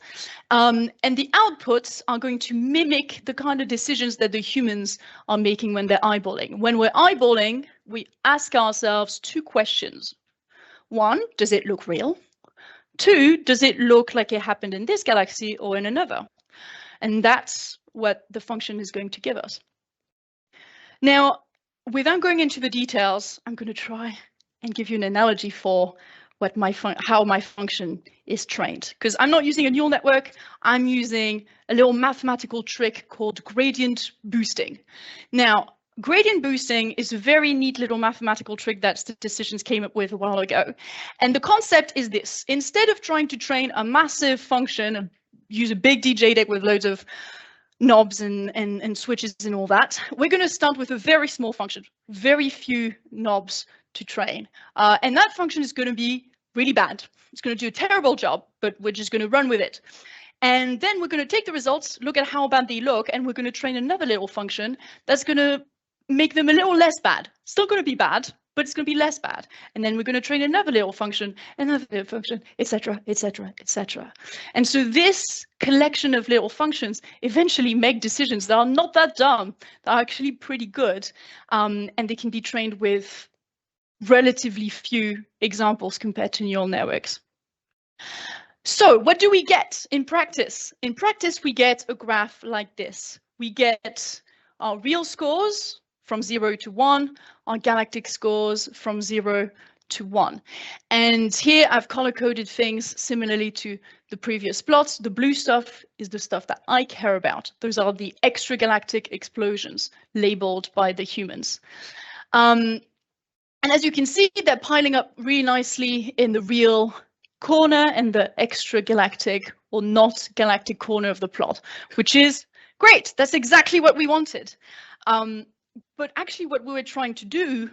And the outputs are going to mimic the kind of decisions that the humans are making when they're eyeballing. When we're eyeballing, we ask ourselves two questions. One, does it look real? Two, does it look like it happened in this galaxy or in another? And that's what the function is going to give us. Now, without going into the details, I'm going to try and give you an analogy for what how my function is trained. Because I'm not using a neural network, I'm using a little mathematical trick called gradient boosting. Now, gradient boosting is a very neat little mathematical trick that statisticians came up with a while ago. And the concept is this: instead of trying to train a massive function, use a big DJ deck with loads of knobs and switches and all that, we're going to start with a very small function, very few knobs to train. And that function is going to be really bad. It's going to do a terrible job, but we're just going to run with it. And then we're going to take the results, look at how bad they look, and we're going to train another little function that's going to make them a little less bad. Still going to be bad, but it's going to be less bad. And then we're going to train another little function, etc., etc., etc. And so this collection of little functions eventually make decisions that are not that dumb, that are actually pretty good, and they can be trained with relatively few examples compared to neural networks. So what do we get in practice? In practice, we get a graph like this. We get our real scores from 0 to 1, our galactic scores from 0 to 1. And here I've color-coded things similarly to the previous plots. The blue stuff is the stuff that I care about. Those are the extragalactic explosions labeled by the humans. And as you can see, they're piling up really nicely in the real corner and the extragalactic or not galactic corner of the plot, which is great. That's exactly what we wanted. But actually what we were trying to do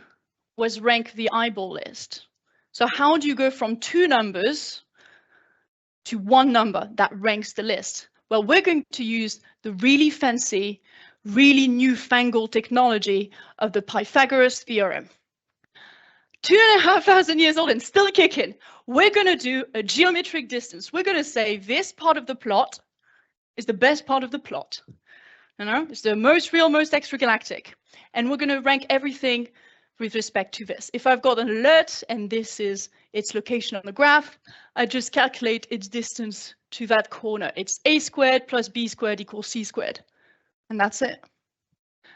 was rank the eyeball list. So how do you go from 2 numbers to 1 number that ranks the list? Well, we're going to use the really fancy, really newfangled technology of the Pythagoras theorem. 2,500 years old and still kicking. We're going to do a geometric distance. We're going to say this part of the plot is the best part of the plot. You know, it's the most real, most extragalactic. And we're going to rank everything with respect to this. If I've got an alert and this is its location on the graph, I just calculate its distance to that corner. It's a squared plus b squared equals c squared. And that's it.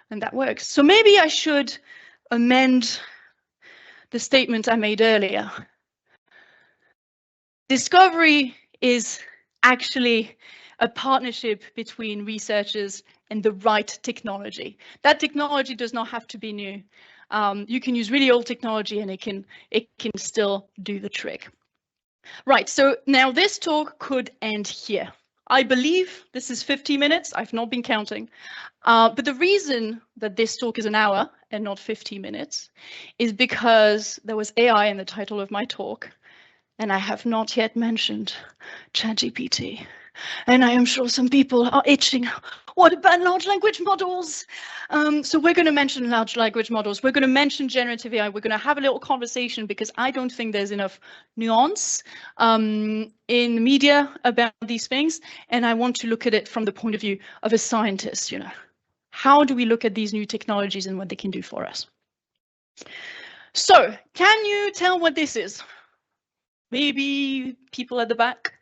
And that works. So maybe I should amend the statement I made earlier. Discovery is actually a partnership between researchers and the right technology. That technology does not have to be new. You can use really old technology and it can still do the trick. Right, so now this talk could end here. I believe this is 50 minutes. I've not been counting. But the reason that this talk is an hour and not 50 minutes is because there was AI in the title of my talk, and I have not yet mentioned ChatGPT. And I am sure some people are itching. What about large language models? So we're going to mention large language models. We're going to mention generative AI. We're going to have a little conversation because I don't think there's enough nuance in media about these things. And I want to look at it from the point of view of a scientist. You know, how do we look at these new technologies and what they can do for us? So can you tell what this is? Maybe people at the back.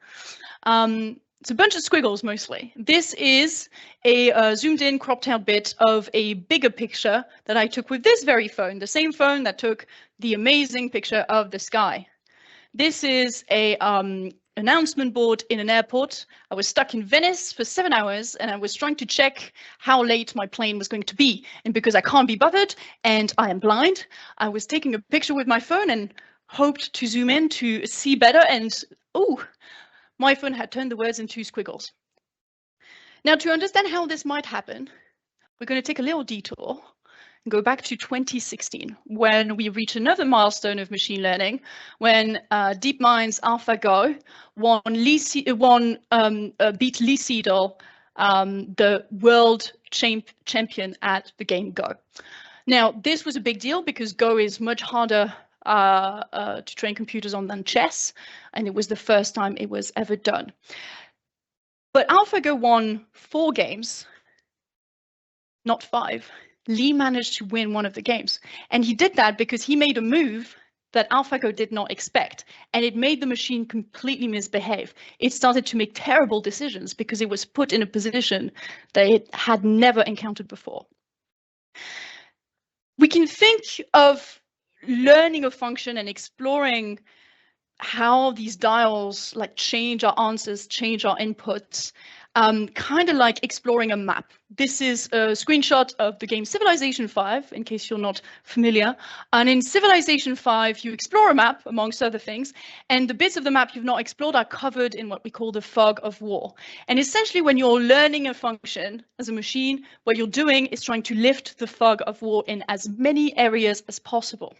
It's a bunch of squiggles mostly. This is a zoomed in, cropped out bit of a bigger picture that I took with this very phone, the same phone that took the amazing picture of the sky. This is a announcement board in an airport. I was stuck in Venice for 7 hours and I was trying to check how late my plane was going to be. And because I can't be bothered and I am blind, I was taking a picture with my phone and hoped to zoom in to see better, and oh, my phone had turned the words into squiggles. Now, to understand how this might happen, we're going to take a little detour and go back to 2016, when we reach another milestone of machine learning, when DeepMind's AlphaGo beat Lee Sedol, the world champion at the game Go. Now, this was a big deal because Go is much harder to train computers on than chess, and it was the first time it was ever done. But AlphaGo won 4 games, not 5. Lee managed to win one of the games, and he did that because he made a move that AlphaGo did not expect, and it made the machine completely misbehave. It started to make terrible decisions because it was put in a position that it had never encountered before. We can think of learning a function and exploring how these dials like change our answers, change our inputs kind of like exploring a map. This is a screenshot of the game Civilization V, in case you're not familiar. And in Civilization V, you explore a map, amongst other things, and the bits of the map you've not explored are covered in what we call the fog of war. And essentially, when you're learning a function as a machine, what you're doing is trying to lift the fog of war in as many areas as possible.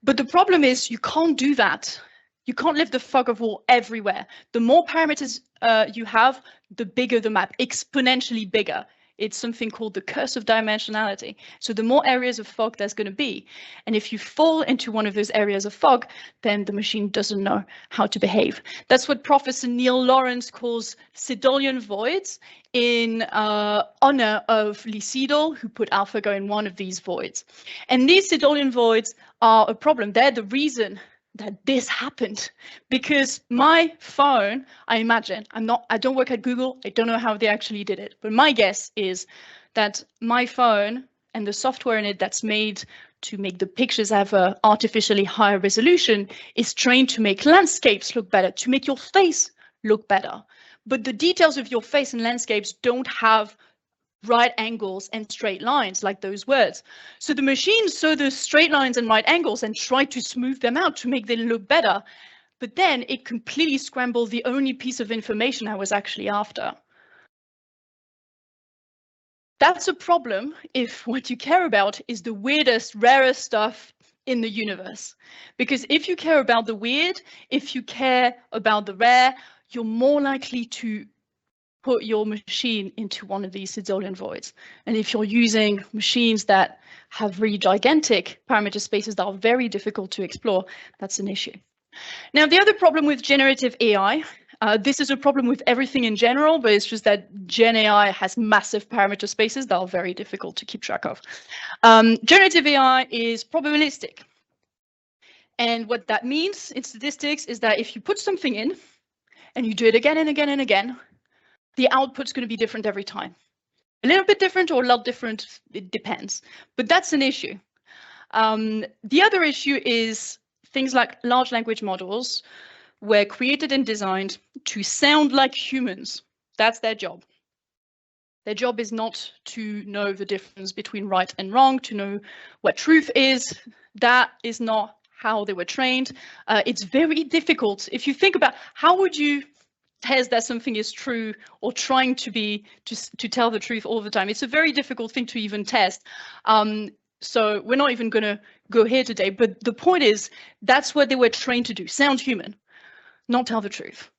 But the problem is you can't do that. You can't lift the fog of war everywhere. The more parameters you have, the bigger the map, exponentially bigger. It's something called the curse of dimensionality. So the more areas of fog there's going to be, and if you fall into one of those areas of fog, then the machine doesn't know how to behave. That's what Professor Neil Lawrence calls Sedolian voids, in honor of Lee Sedol, who put AlphaGo in one of these voids. And these Sedolian voids are a problem. They're the reason that this happened, because my phone, I imagine, I don't work at Google, I don't know how they actually did it, but my guess is that my phone and the software in it that's made to make the pictures have a artificially higher resolution is trained to make landscapes look better, to make your face look better. But the details of your face and landscapes don't have right angles and straight lines like those words. So the machine saw those straight lines and right angles and tried to smooth them out to make them look better. But then it completely scrambled the only piece of information I was actually after. That's a problem if what you care about is the weirdest, rarest stuff in the universe. Because if you care about the weird, if you care about the rare, you're more likely to put your machine into one of these Sedolian voids. And if you're using machines that have really gigantic parameter spaces that are very difficult to explore, that's an issue. Now, the other problem with generative AI, this is a problem with everything in general, but it's just that Gen AI has massive parameter spaces that are very difficult to keep track of. Generative AI is probabilistic. And what that means in statistics is that if you put something in and you do it again and again and again, the output's going to be different every time. A little bit different or a lot different, it depends. But that's an issue. The other issue is things like large language models were created and designed to sound like humans. That's their job. Their job is not to know the difference between right and wrong, to know what truth is. That is not how they were trained. It's very difficult. If you think about how would you test that something is true or trying to tell the truth all the time. It's a very difficult thing to even test. So we're not even going to go here today. But the point is, that's what they were trained to do, sound human, not tell the truth.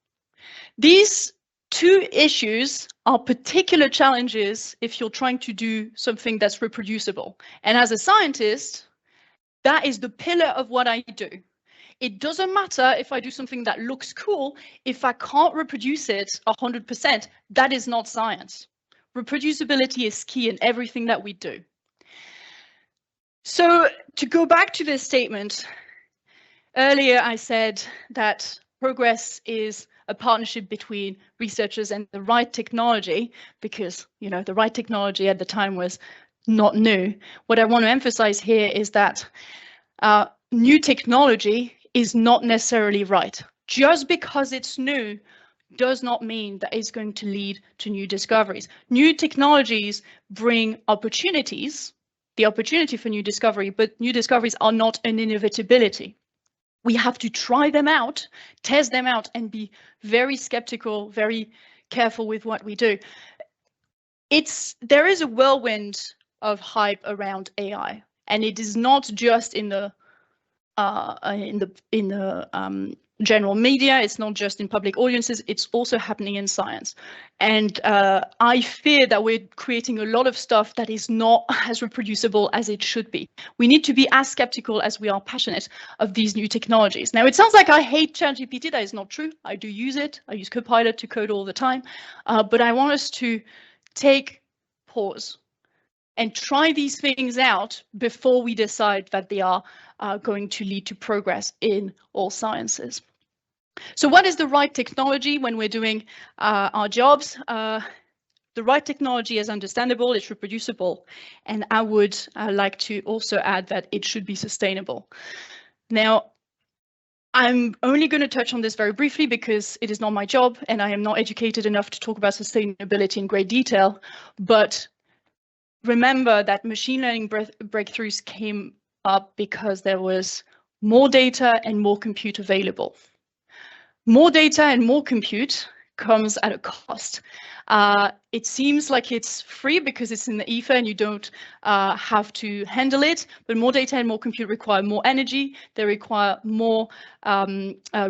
These two issues are particular challenges if you're trying to do something that's reproducible. And as a scientist, that is the pillar of what I do. It doesn't matter if I do something that looks cool, if I can't reproduce it 100%, that is not science. Reproducibility is key in everything that we do. So to go back to this statement, earlier I said that progress is a partnership between researchers and the right technology, because the right technology at the time was not new. What I want to emphasize here is that new technology is not necessarily right. Just because it's new does not mean that it's going to lead to new discoveries. New technologies bring opportunities, the opportunity for new discovery, but new discoveries are not an inevitability. We have to try them out, test them out, and be very skeptical, very careful with what we do. There is a whirlwind of hype around AI, and it is not just in the general media, it's not just in public audiences, it's also happening in science. And I fear that we're creating a lot of stuff that is not as reproducible as it should be. We need to be as skeptical as we are passionate of these new technologies. Now, it sounds like I hate ChatGPT. That is not true. I do use it. I use Copilot to code all the time. But I want us to take pause and try these things out before we decide that they are going to lead to progress in all sciences. So what is the right technology when we're doing our jobs? The right technology is understandable, it's reproducible, and I would like to also add that it should be sustainable. Now, I'm only going to touch on this very briefly because it is not my job and I am not educated enough to talk about sustainability in great detail. But remember that machine learning breakthroughs came up because there was more data and more compute available. More data and more compute comes at a cost. It seems like it's free because it's in the ether and you don't have to handle it, but more data and more compute require more energy, they require more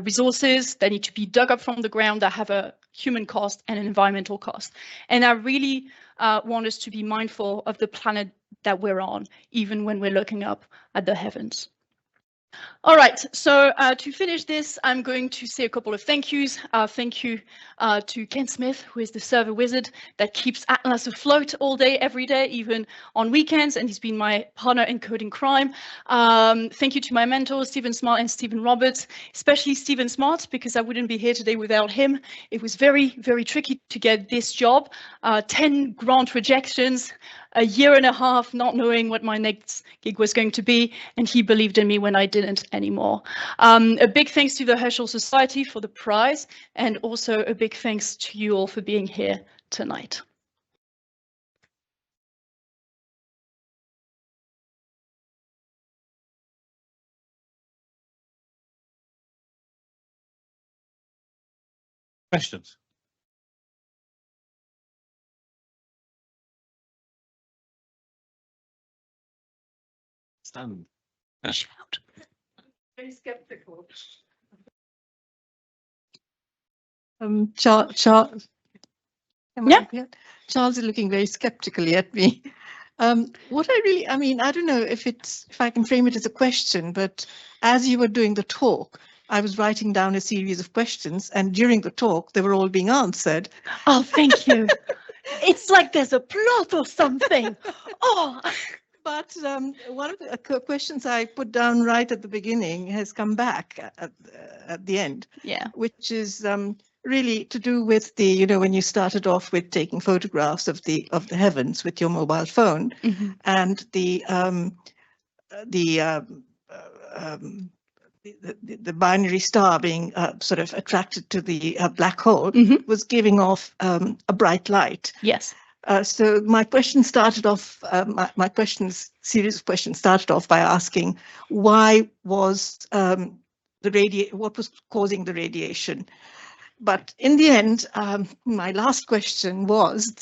resources, they need to be dug up from the ground, that have a human cost and an environmental cost. And I really want us to be mindful of the planet that we're on, even when we're looking up at the heavens. All right, so to finish this, I'm going to say a couple of thank yous. Thank you to Ken Smith, who is the server wizard that keeps Atlas afloat all day, every day, even on weekends, and he's been my partner in coding crime. Thank you to my mentors, Stephen Smart and Stephen Roberts, especially Stephen Smart, because I wouldn't be here today without him. It was very, very tricky to get this job. 10 grant rejections, a year and a half not knowing what my next gig was going to be, and he believed in me when I didn't anymore. A big thanks to the Herschel Society for the prize, and also a big thanks to you all for being here tonight. Questions? Stand. Shout. Very skeptical. Charles Yeah. Charles is looking very skeptically at me. What I mean, I don't know if I can frame it as a question, but as you were doing the talk, I was writing down a series of questions, and during the talk, they were all being answered. Oh, thank you. It's like there's a plot or something. Oh. But one of the questions I put down right at the beginning has come back at the end. Yeah. Which is really to do with the, when you started off with taking photographs of the heavens with your mobile phone, Mm-hmm. and the binary star being sort of attracted to the black hole, Mm-hmm. was giving off a bright light. Yes. So my question started off, series of questions started off by asking, why was what was causing the radiation? But in the end, my last question was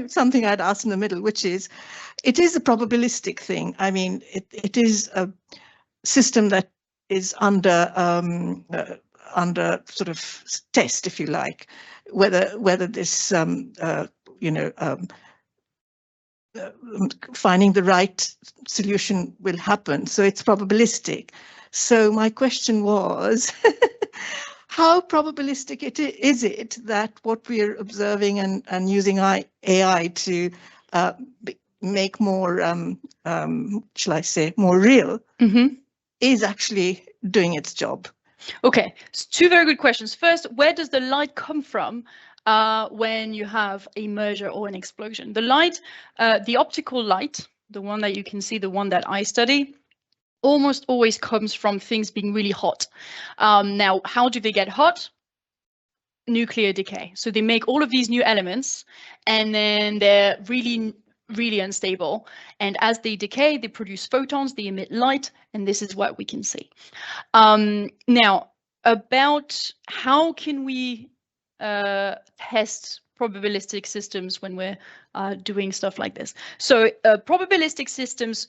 something I'd asked in the middle, which is, it is a probabilistic thing. I mean, it is a system that is under sort of test, if you like, whether this finding the right solution will happen. So it's probabilistic. So my question was, how probabilistic is it that what we're observing and using AI to make more, shall I say, more real, Mm-hmm. is actually doing its job? Okay, so two very good questions. First, where does the light come from when you have a merger or an explosion? The light, the optical light, the one that you can see, the one that I study, almost always comes from things being really hot. Now, how do they get hot? Nuclear decay. So they make all of these new elements, and then they're really unstable. And as they decay, they produce photons, they emit light, and this is what we can see. Now, about how can we test probabilistic systems when we're doing stuff like this? So probabilistic systems,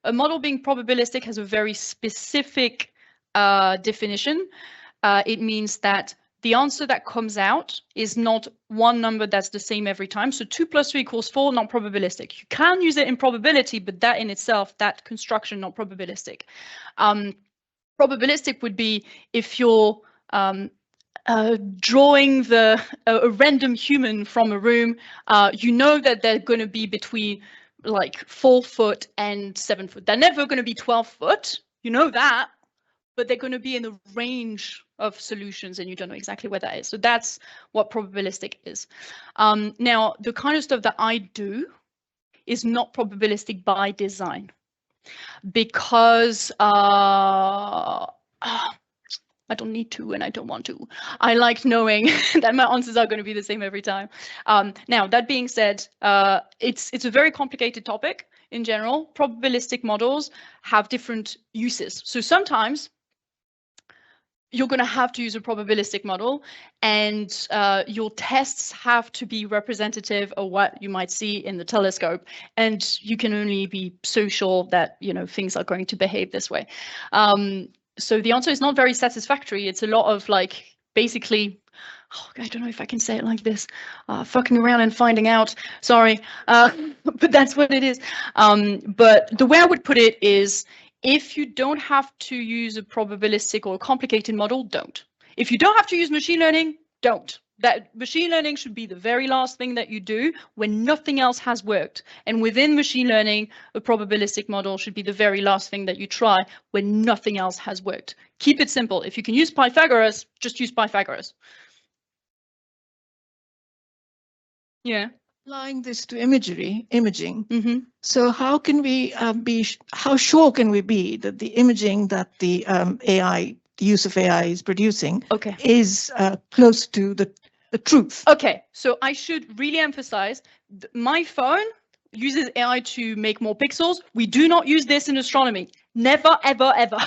a model being probabilistic has a very specific definition. It means that the answer that comes out is not one number that's the same every time. So 2 + 3 = 4, not probabilistic. You can use it in probability, but that in itself, that construction, not probabilistic. Probabilistic would be if you're drawing a random human from a room, you know that they're going to be between like 4 foot and 7 foot. They're never going to be 12 foot. You know that. But they're going to be in the range of solutions and you don't know exactly where that is. So that's what probabilistic is. Now, the kind of stuff that I do is not probabilistic by design, because I don't need to, and I don't want to. I like knowing that my answers are going to be the same every time. Now, that being said, it's a very complicated topic in general. Probabilistic models have different uses. So sometimes you're going to have to use a probabilistic model, and your tests have to be representative of what you might see in the telescope, and you can only be so sure that things are going to behave this way. So the answer is not very satisfactory. It's a lot of like basically, I don't know if I can say it like this, fucking around and finding out. Sorry, but that's what it is. But the way I would put it is, if you don't have to use a probabilistic or a complicated model, don't. If you don't have to use machine learning, don't. That machine learning should be the very last thing that you do when nothing else has worked. And within machine learning, a probabilistic model should be the very last thing that you try when nothing else has worked. Keep it simple. If you can use Pythagoras, just use Pythagoras. Yeah. Applying this to imaging. Mm-hmm. So how can we how sure can we be that the imaging that the the use of AI is producing is close to the truth? Okay, so I should really emphasize, my phone uses AI to make more pixels. We do not use this in astronomy. Never, ever, ever.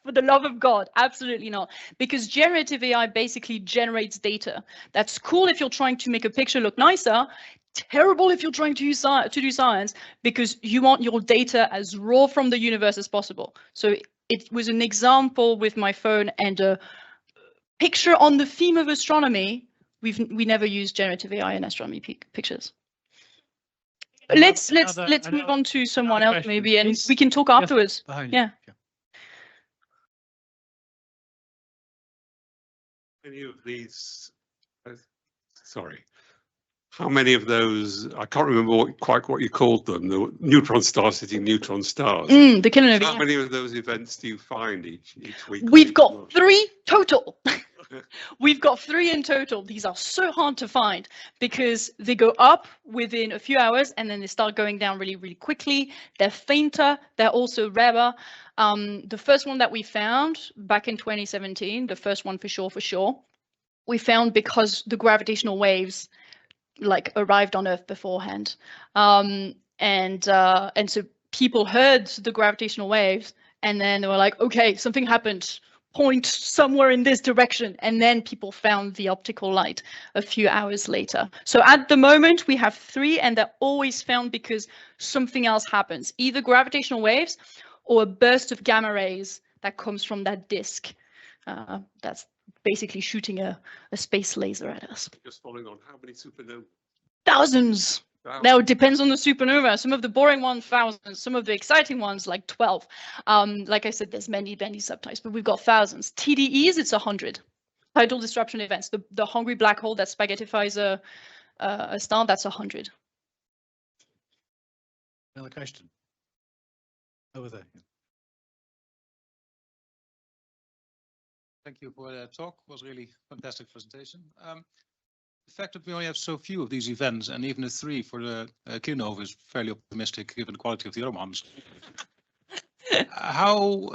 For the love of God, absolutely not. Because generative AI basically generates data. That's cool if you're trying to make a picture look nicer. Terrible if you're trying to do science, because you want your data as raw from the universe as possible. So it was an example with my phone, and a picture on the theme of astronomy. We never use generative AI in astronomy pictures. Let's move on to someone else maybe, and we can talk afterwards. Yeah. Many of these, sorry. How many of those, I can't remember quite what you called them, the neutron stars hitting neutron stars. The kilonovae. How many of those events do you find each week? We've got 3 total. We've got 3 in total. These are so hard to find because they go up within a few hours and then they start going down really, really quickly. They're fainter. They're also rarer. The first one that we found back in 2017, the first one for sure, we found because the gravitational waves like arrived on Earth beforehand, and so people heard the gravitational waves, and then they were like, okay, something happened, point somewhere in this direction, and then people found the optical light a few hours later. So at the moment we have 3, and they're always found because something else happens, either gravitational waves or a burst of gamma rays that comes from that disk that's basically shooting a space laser at us. Just following on, how many supernovae? Thousands. Now it depends on the supernova. Some of the boring ones, thousands. Some of the exciting ones, like 12. Like I said, there's many subtypes, but we've got thousands. TDEs, it's 100. Tidal disruption events. The hungry black hole that spaghettifies a star, that's 100. Another question. Over there. Thank you for that talk. It was really fantastic presentation. The fact that we only have so few of these events, and even the 3 for the kilonova, is fairly optimistic given the quality of the other ones. How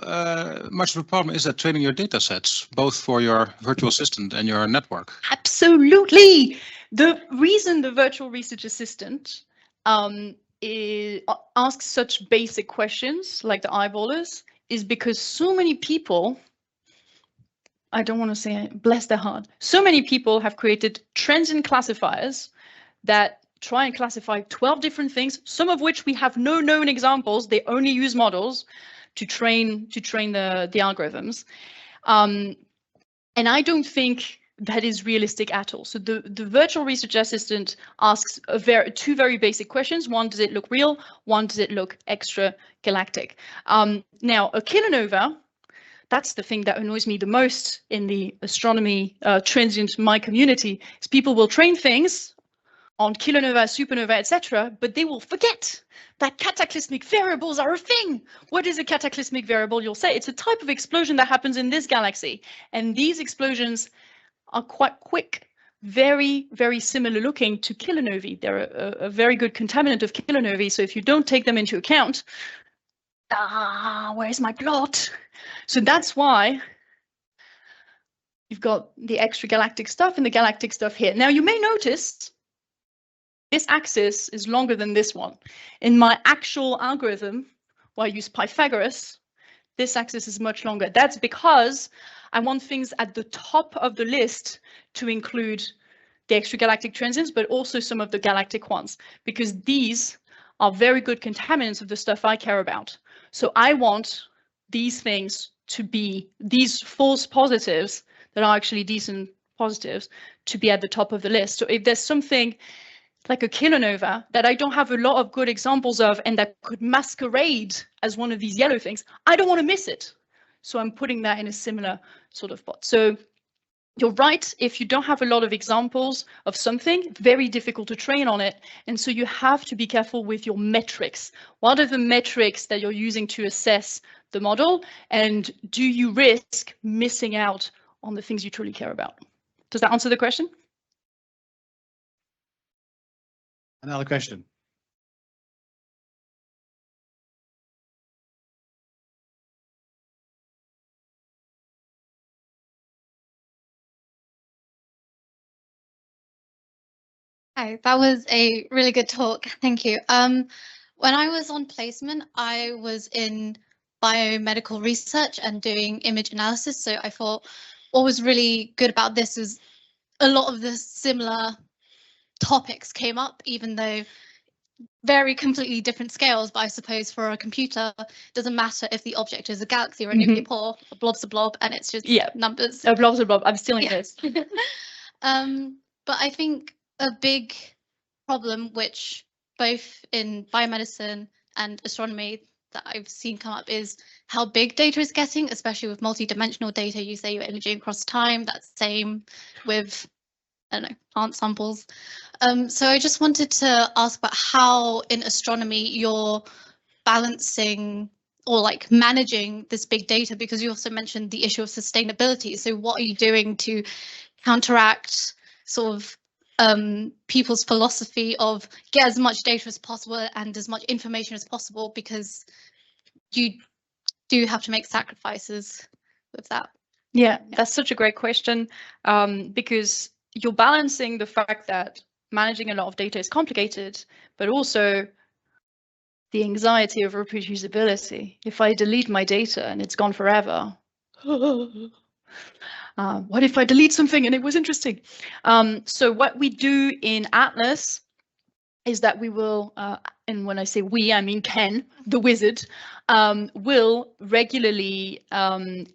much of a problem is that training your data sets, both for your virtual assistant and your network? Absolutely. The reason the virtual research assistant asks such basic questions like the eyeballers is because so many people, I don't want to say it, bless their heart, so many people have created transient classifiers that try and classify 12 different things, some of which we have no known examples. They only use models to train the algorithms. And I don't think that is realistic at all. So the virtual research assistant asks two very basic questions. One, does it look real? One, does it look extragalactic? Now, a kilonova, that's the thing that annoys me the most in the astronomy transient my community, is people will train things on kilonova, supernova, etc., but they will forget that cataclysmic variables are a thing. What is a cataclysmic variable? You'll say it's a type of explosion that happens in this galaxy. And these explosions are quite quick, very, very similar looking to kilonovae. They're a very good contaminant of kilonovae. So if you don't take them into account, where's my plot? So that's why you've got the extragalactic stuff and the galactic stuff here. Now you may notice this axis is longer than this one. In my actual algorithm, where I use Pythagoras, this axis is much longer. That's because I want things at the top of the list to include the extragalactic transients, but also some of the galactic ones, because these are very good contaminants of the stuff I care about. So I want these things to be, these false positives that are actually decent positives, to be at the top of the list. So if there's something like a kilonova that I don't have a lot of good examples of and that could masquerade as one of these yellow things, I don't want to miss it. So I'm putting that in a similar sort of spot. So you're right, if you don't have a lot of examples of something, very difficult to train on it. And so you have to be careful with your metrics. What are the metrics that you're using to assess the model? And do you risk missing out on the things you truly care about? Does that answer the question? Another question. Hi, that was a really good talk. Thank you. When I was on placement, I was in biomedical research and doing image analysis. So I thought what was really good about this was a lot of the similar topics came up, even though very completely different scales. But I suppose for a computer, it doesn't matter if the object is a galaxy or a nuclear pore, a blob's a blob, and it's just numbers. A blob's a blob. I'm stealing this. But I think a big problem, which both in biomedicine and astronomy that I've seen come up, is how big data is getting, especially with multi-dimensional data. You say you're imaging across time, that's same with, I don't know, plant samples. So I just wanted to ask about how in astronomy you're balancing or like managing this big data, because you also mentioned the issue of sustainability. So what are you doing to counteract sort of people's philosophy of get as much data as possible and as much information as possible, because you do have to make sacrifices with that? Yeah, that's such a great question, because you're balancing the fact that managing a lot of data is complicated, but also the anxiety of reproducibility. If I delete my data and it's gone forever, what if I delete something and it was interesting? So what we do in Atlas is that we will, and when I say we, I mean Ken, the wizard, will regularly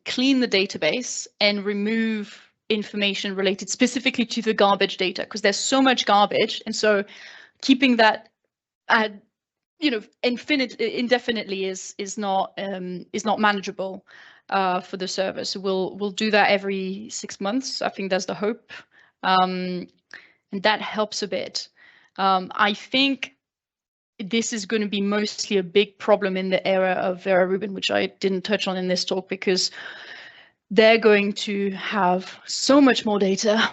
clean the database and remove information related specifically to the garbage data, because there's so much garbage. And so keeping that indefinitely is not manageable for the server. So we'll do that every 6 months. I think that's the hope, and that helps a bit. I think this is going to be mostly a big problem in the era of Vera Rubin, which I didn't touch on in this talk, because they're going to have so much more data,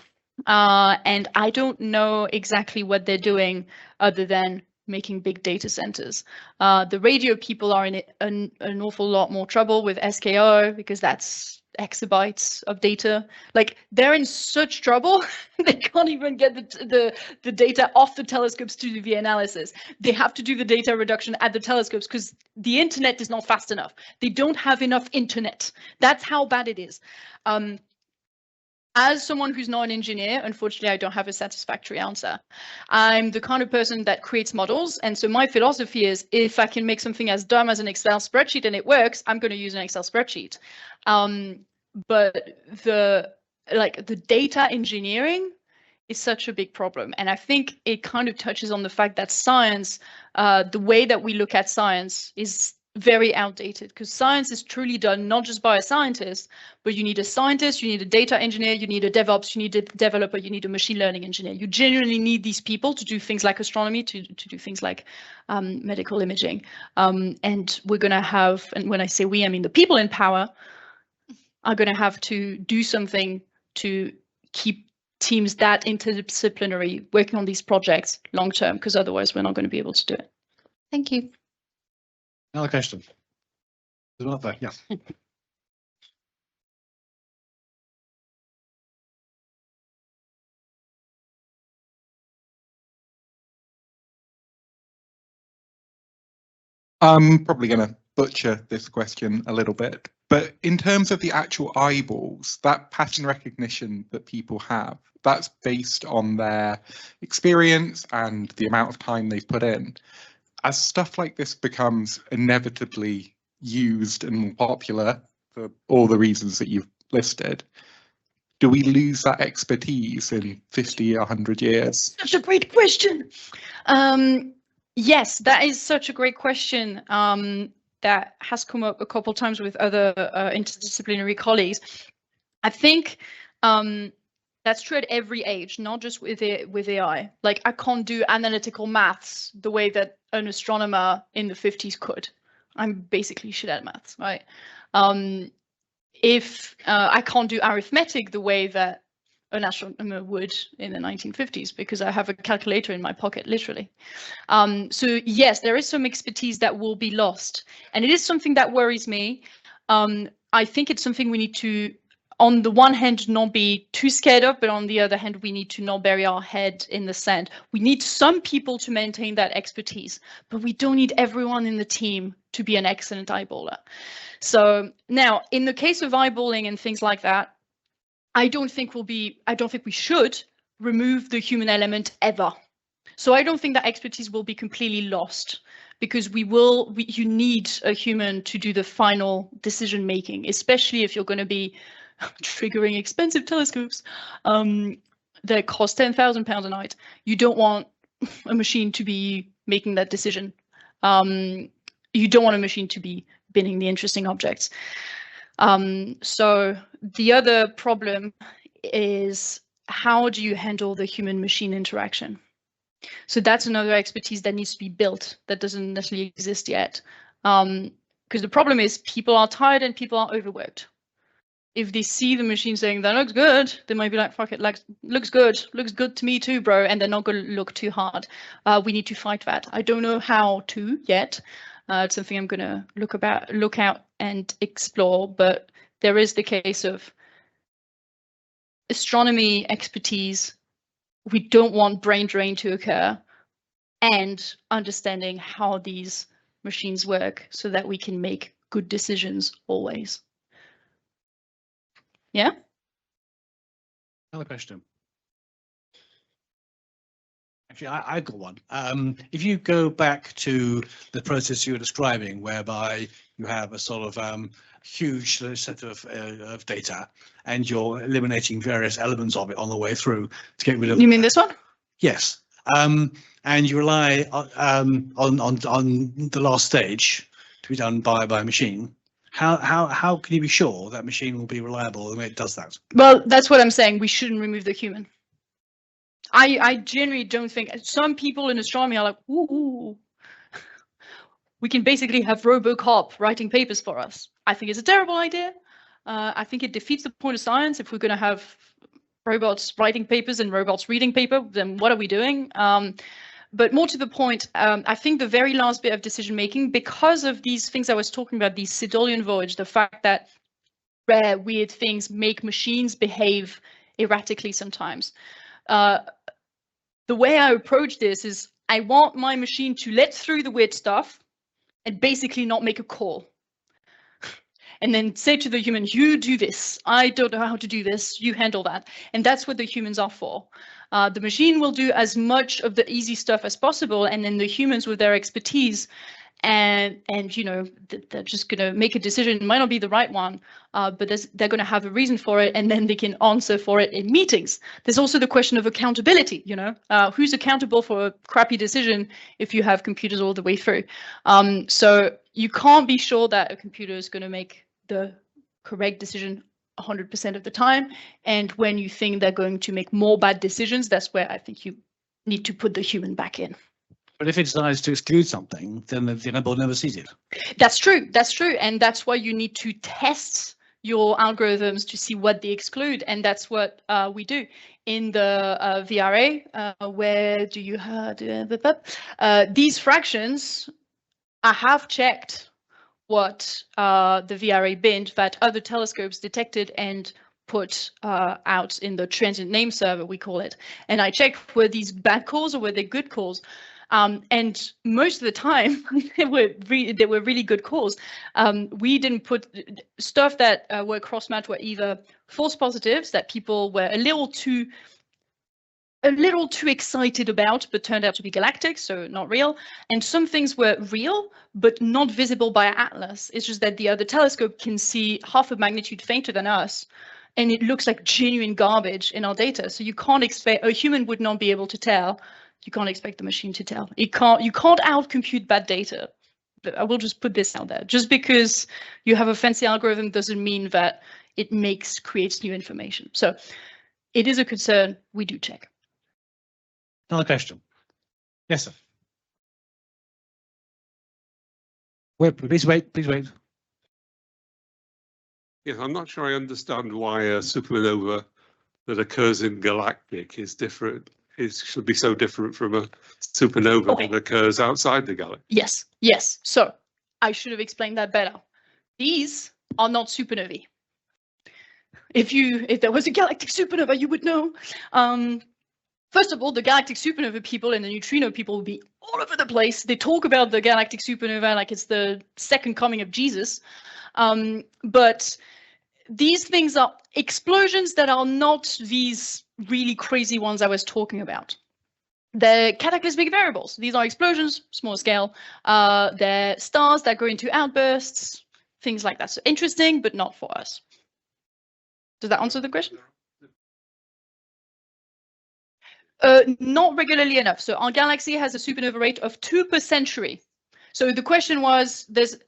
and I don't know exactly what they're doing other than making big data centers. The radio people are in an awful lot more trouble with SKO, because that's exabytes of data. Like, they're in such trouble, they can't even get the data off the telescopes to do the analysis. They have to do the data reduction at the telescopes because the internet is not fast enough. They don't have enough internet. That's how bad it is. As someone who's not an engineer, unfortunately, I don't have a satisfactory answer. I'm the kind of person that creates models. And so my philosophy is, if I can make something as dumb as an Excel spreadsheet and it works, I'm going to use an Excel spreadsheet. But the data engineering is such a big problem. And I think it kind of touches on the fact that science, the way that we look at science is very outdated, because science is truly done not just by a scientist, but you need a scientist, you need a data engineer, you need a DevOps, you need a developer, you need a machine learning engineer. You genuinely need these people to do things like astronomy, to do things like medical imaging. And we're going to have, and when I say we, I mean the people in power are going to have to do something to keep teams that interdisciplinary working on these projects long term, because otherwise we're not going to be able to do it. Thank you. Another question. There's one up there, yeah. I'm probably going to butcher this question a little bit, but in terms of the actual eyeballs, that pattern recognition that people have, that's based on their experience and the amount of time they've put in. As stuff like this becomes inevitably used and more popular for all the reasons that you've listed, do we lose that expertise in 50 or 100 years? Such a great question. Yes, that is such a great question that has come up a couple times with other interdisciplinary colleagues. I think that's true at every age, not just with AI. Like, I can't do analytical maths the way that an astronomer in the 50s could. I'm basically shit at maths, right? If I can't do arithmetic the way that an astronomer would in the 1950s, because I have a calculator in my pocket, literally. So yes, there is some expertise that will be lost, and it is something that worries me. I think it's something we need to, on the one hand, not be too scared of, but on the other hand, we need to not bury our head in the sand. We need some people to maintain that expertise, but we don't need everyone in the team to be an excellent eyeballer. So now, in the case of eyeballing and things like that, I don't think we should remove the human element ever. So I don't think that expertise will be completely lost, because you need a human to do the final decision making, especially if you're going to be triggering expensive telescopes that cost £10,000 a night. You don't want a machine to be making that decision. You don't want a machine to be binning the interesting objects. So the other problem is, how do you handle the human-machine interaction? So that's another expertise that needs to be built that doesn't necessarily exist yet. Because the problem is, people are tired and people are overworked. If they see the machine saying that looks good, they might be like, fuck it, like, looks good to me too, bro, and they're not going to look too hard. We need to fight that. I don't know how to yet. It's something I'm going to look out and explore, but there is the case of astronomy expertise. We don't want brain drain to occur, and understanding how these machines work so that we can make good decisions always. Yeah? Another question. Actually, I've got one. If you go back to the process you were describing, whereby you have a sort of huge set of data, and you're eliminating various elements of it on the way through to get rid of. You mean this one? Yes. And you rely on the last stage to be done by a machine. How can you be sure that machine will be reliable when it does that? Well, that's what I'm saying. We shouldn't remove the human. I generally don't think, some people in astronomy are like, ooh, we can basically have RoboCop writing papers for us. I think it's a terrible idea. I think it defeats the point of science. If we're going to have robots writing papers and robots reading paper, then what are we doing? But more to the point, I think the very last bit of decision making, because of these things I was talking about, these Sidolian voyage, the fact that rare, weird things make machines behave erratically sometimes. The way I approach this is, I want my machine to let through the weird stuff and basically not make a call. And then say to the human, you do this. I don't know how to do this. You handle that. And that's what the humans are for. The machine will do as much of the easy stuff as possible, and then the humans with their expertise and you know, they're just going to make a decision. It might not be the right one, but they're going to have a reason for it, and then they can answer for it in meetings. There's also the question of accountability, you know, who's accountable for a crappy decision if you have computers all the way through. So you can't be sure that a computer is going to make the correct decision 100% of the time. And when you think they're going to make more bad decisions, that's where I think you need to put the human back in. But if it decides to exclude something, then the enable never sees it. That's true. That's true. And that's why you need to test your algorithms to see what they exclude. And that's what we do in the VRA. Where do you have these fractions? I have checked what the VRA binned that other telescopes detected and put out in the transient name server, we call it. And I checked, were these bad calls or were they good calls? And most of the time, they were really good calls. We didn't put stuff that were cross-matched were either false positives that people were a little too excited about, but turned out to be galactic, so not real. And some things were real, but not visible by Atlas. It's just that the other telescope can see half a magnitude fainter than us, and it looks like genuine garbage in our data. So you can't expect, a human would not be able to tell. You can't expect the machine to tell. You can't outcompute bad data. I will just put this out there. Just because you have a fancy algorithm doesn't mean that it creates new information. So it is a concern. We do check. Another question. Yes, sir. Wait, please wait, please wait. Yes, I'm not sure I understand why a supernova that occurs in galactic is different. It should be so different from a supernova that occurs outside the galaxy. Yes, yes. So I should have explained that better. These are not supernovae. If there was a galactic supernova, you would know. First of all, the galactic supernova people and the neutrino people will be all over the place. They talk about the galactic supernova like it's the second coming of Jesus. But these things are explosions that are not these really crazy ones I was talking about. They're cataclysmic variables. These are explosions, small scale. They're stars that go into outbursts, things like that. So interesting, but not for us. Does that answer the question? Not regularly enough. So our galaxy has a supernova rate of 2 per century. So the question was,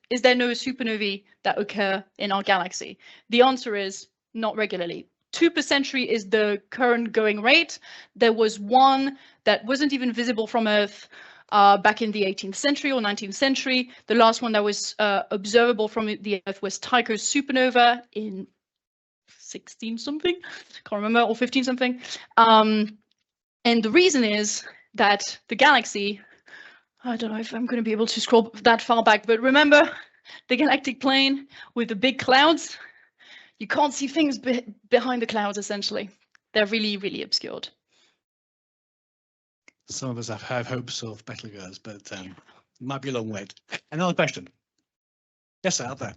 is there no supernovae that occur in our galaxy? The answer is not regularly. 2 per century is the current going rate. There was one that wasn't even visible from Earth back in the 18th century or 19th century. The last one that was observable from the Earth was Tycho's supernova in 16 something, can't remember, or 15 something. And the reason is that the galaxy, I don't know if I'm going to be able to scroll that far back, but remember the galactic plane with the big clouds? You can't see things behind the clouds, essentially. They're really, really obscured. Some of us have hopes of Betelgeuse, but it might be a long wait. Another question. Yes, sir, out there.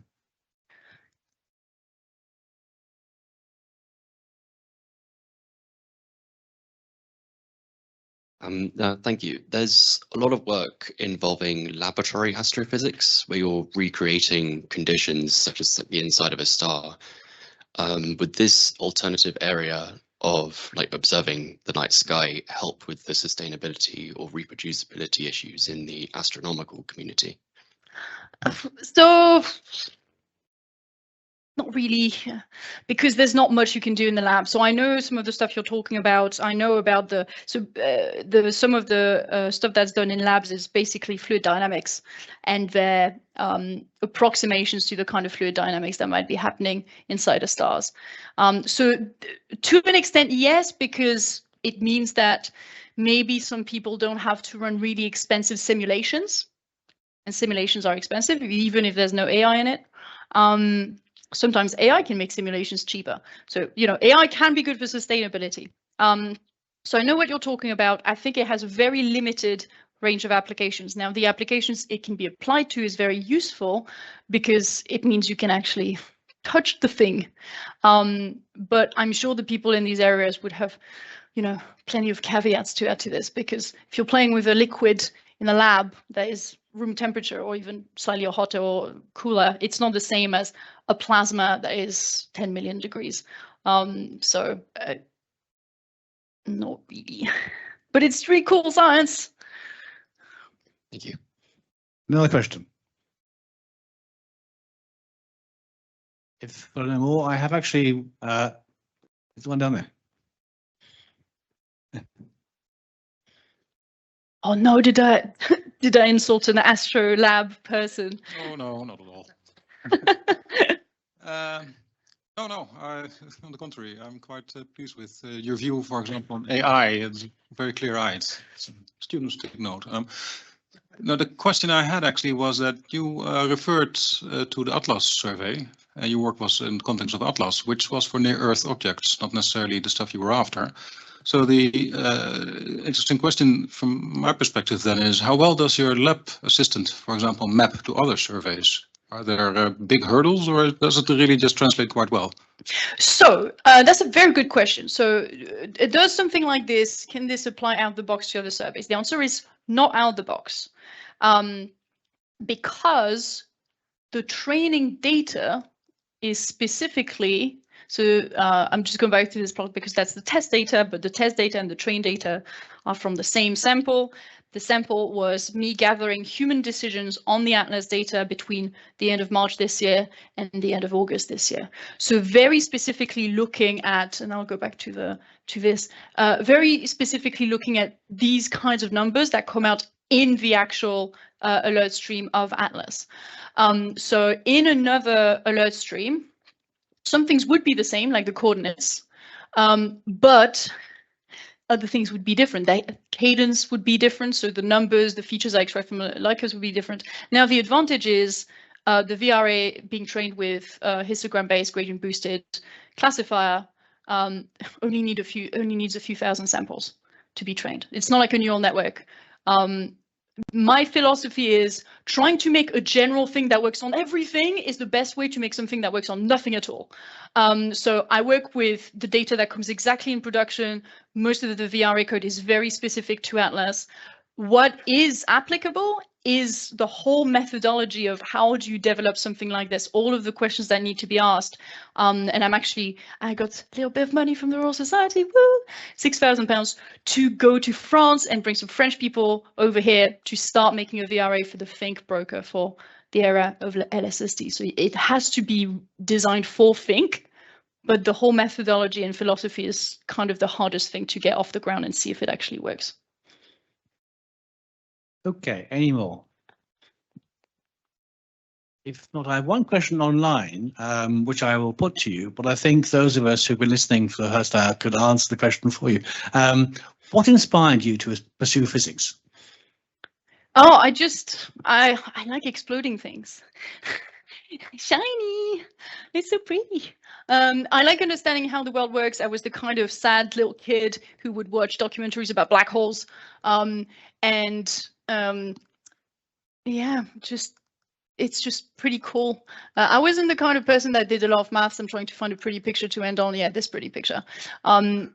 Thank you. There's a lot of work involving laboratory astrophysics where you're recreating conditions such as the inside of a star. Would this alternative area of like observing the night sky help with the sustainability or reproducibility issues in the astronomical community? So not really, because there's not much you can do in the lab. So I know some of the stuff you're talking about. I know about some of the stuff that's done in labs is basically fluid dynamics, and their approximations to the kind of fluid dynamics that might be happening inside of stars. So to an extent, yes, because it means that maybe some people don't have to run really expensive simulations, and simulations are expensive, even if there's no AI in it. Sometimes AI can make simulations cheaper. So, you know, AI can be good for sustainability. So I know what you're talking about. I think it has a very limited range of applications. Now, the applications it can be applied to is very useful because it means you can actually touch the thing. But I'm sure the people in these areas would have, you know, plenty of caveats to add to this, because if you're playing with a liquid in the lab that is room temperature or even slightly hotter or cooler, it's not the same as a plasma that is 10 million degrees. So not really, but it's really cool science. Thank you. Another question. If there are no more, I have actually, there's one down there. Oh no, did I insult an Astro Lab person? Oh, no, not at all. No, on the contrary, I'm quite pleased with your view, for example, on AI. It's very clear-eyed. Students take note. Now, the question I had actually was that you referred to the Atlas survey. Your work was in the context of Atlas, which was for near-Earth objects, not necessarily the stuff you were after. So the interesting question from my perspective then is, how well does your lab assistant, for example, map to other surveys? Are there big hurdles, or does it really just translate quite well? So that's a very good question. So does something like this, can this apply out the box to other surveys? The answer is not out the box, because the training data is specifically, so I'm just going back to this plot because that's the test data, but the test data and the train data are from the same sample. The sample was me gathering human decisions on the Atlas data between the end of March this year and the end of August this year. So very specifically looking at, and I'll go back to this, very specifically looking at these kinds of numbers that come out in the actual alert stream of Atlas. So in another alert stream, some things would be the same, like the coordinates, but other things would be different. The cadence would be different, so the numbers, the features I extract from Lycos would be different. Now the advantage is the VRA being trained with histogram-based gradient boosted classifier only needs a few thousand samples to be trained. It's not like a neural network. My philosophy is trying to make a general thing that works on everything is the best way to make something that works on nothing at all. So I work with the data that comes exactly in production. Most of the VRA code is very specific to Atlas. What is applicable is the whole methodology of how do you develop something like this, all of the questions that need to be asked. And I got a little bit of money from the Royal Society, woo, £6,000 to go to France and bring some French people over here to start making a VRA for the Think broker for the era of LSSD. So it has to be designed for Think, but the whole methodology and philosophy is kind of the hardest thing to get off the ground and see if it actually works. Okay, any more? If not, I have one question online, which I will put to you, but I think those of us who've been listening for the first hour could answer the question for you. What inspired you to pursue physics? Oh, I like exploding things. Shiny, it's so pretty. I like understanding how the world works. I was the kind of sad little kid who would watch documentaries about black holes. Yeah, it's just pretty cool. I wasn't the kind of person that did a lot of maths. I'm trying to find a pretty picture to end on. Yeah, this pretty picture. And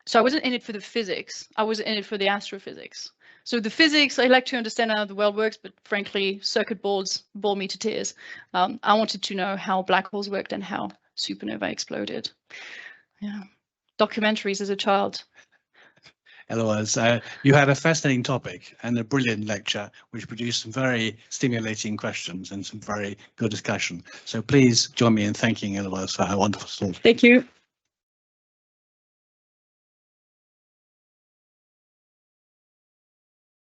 so I wasn't in it for the physics. I was in it for the astrophysics. So the physics, I like to understand how the world works, but frankly, circuit boards bore me to tears. I wanted to know how black holes worked and how supernova exploded. Yeah, documentaries as a child. Otherwise, you had a fascinating topic and a brilliant lecture, which produced some very stimulating questions and some very good discussion. So please join me in thanking Eloise for her wonderful talk. Thank you.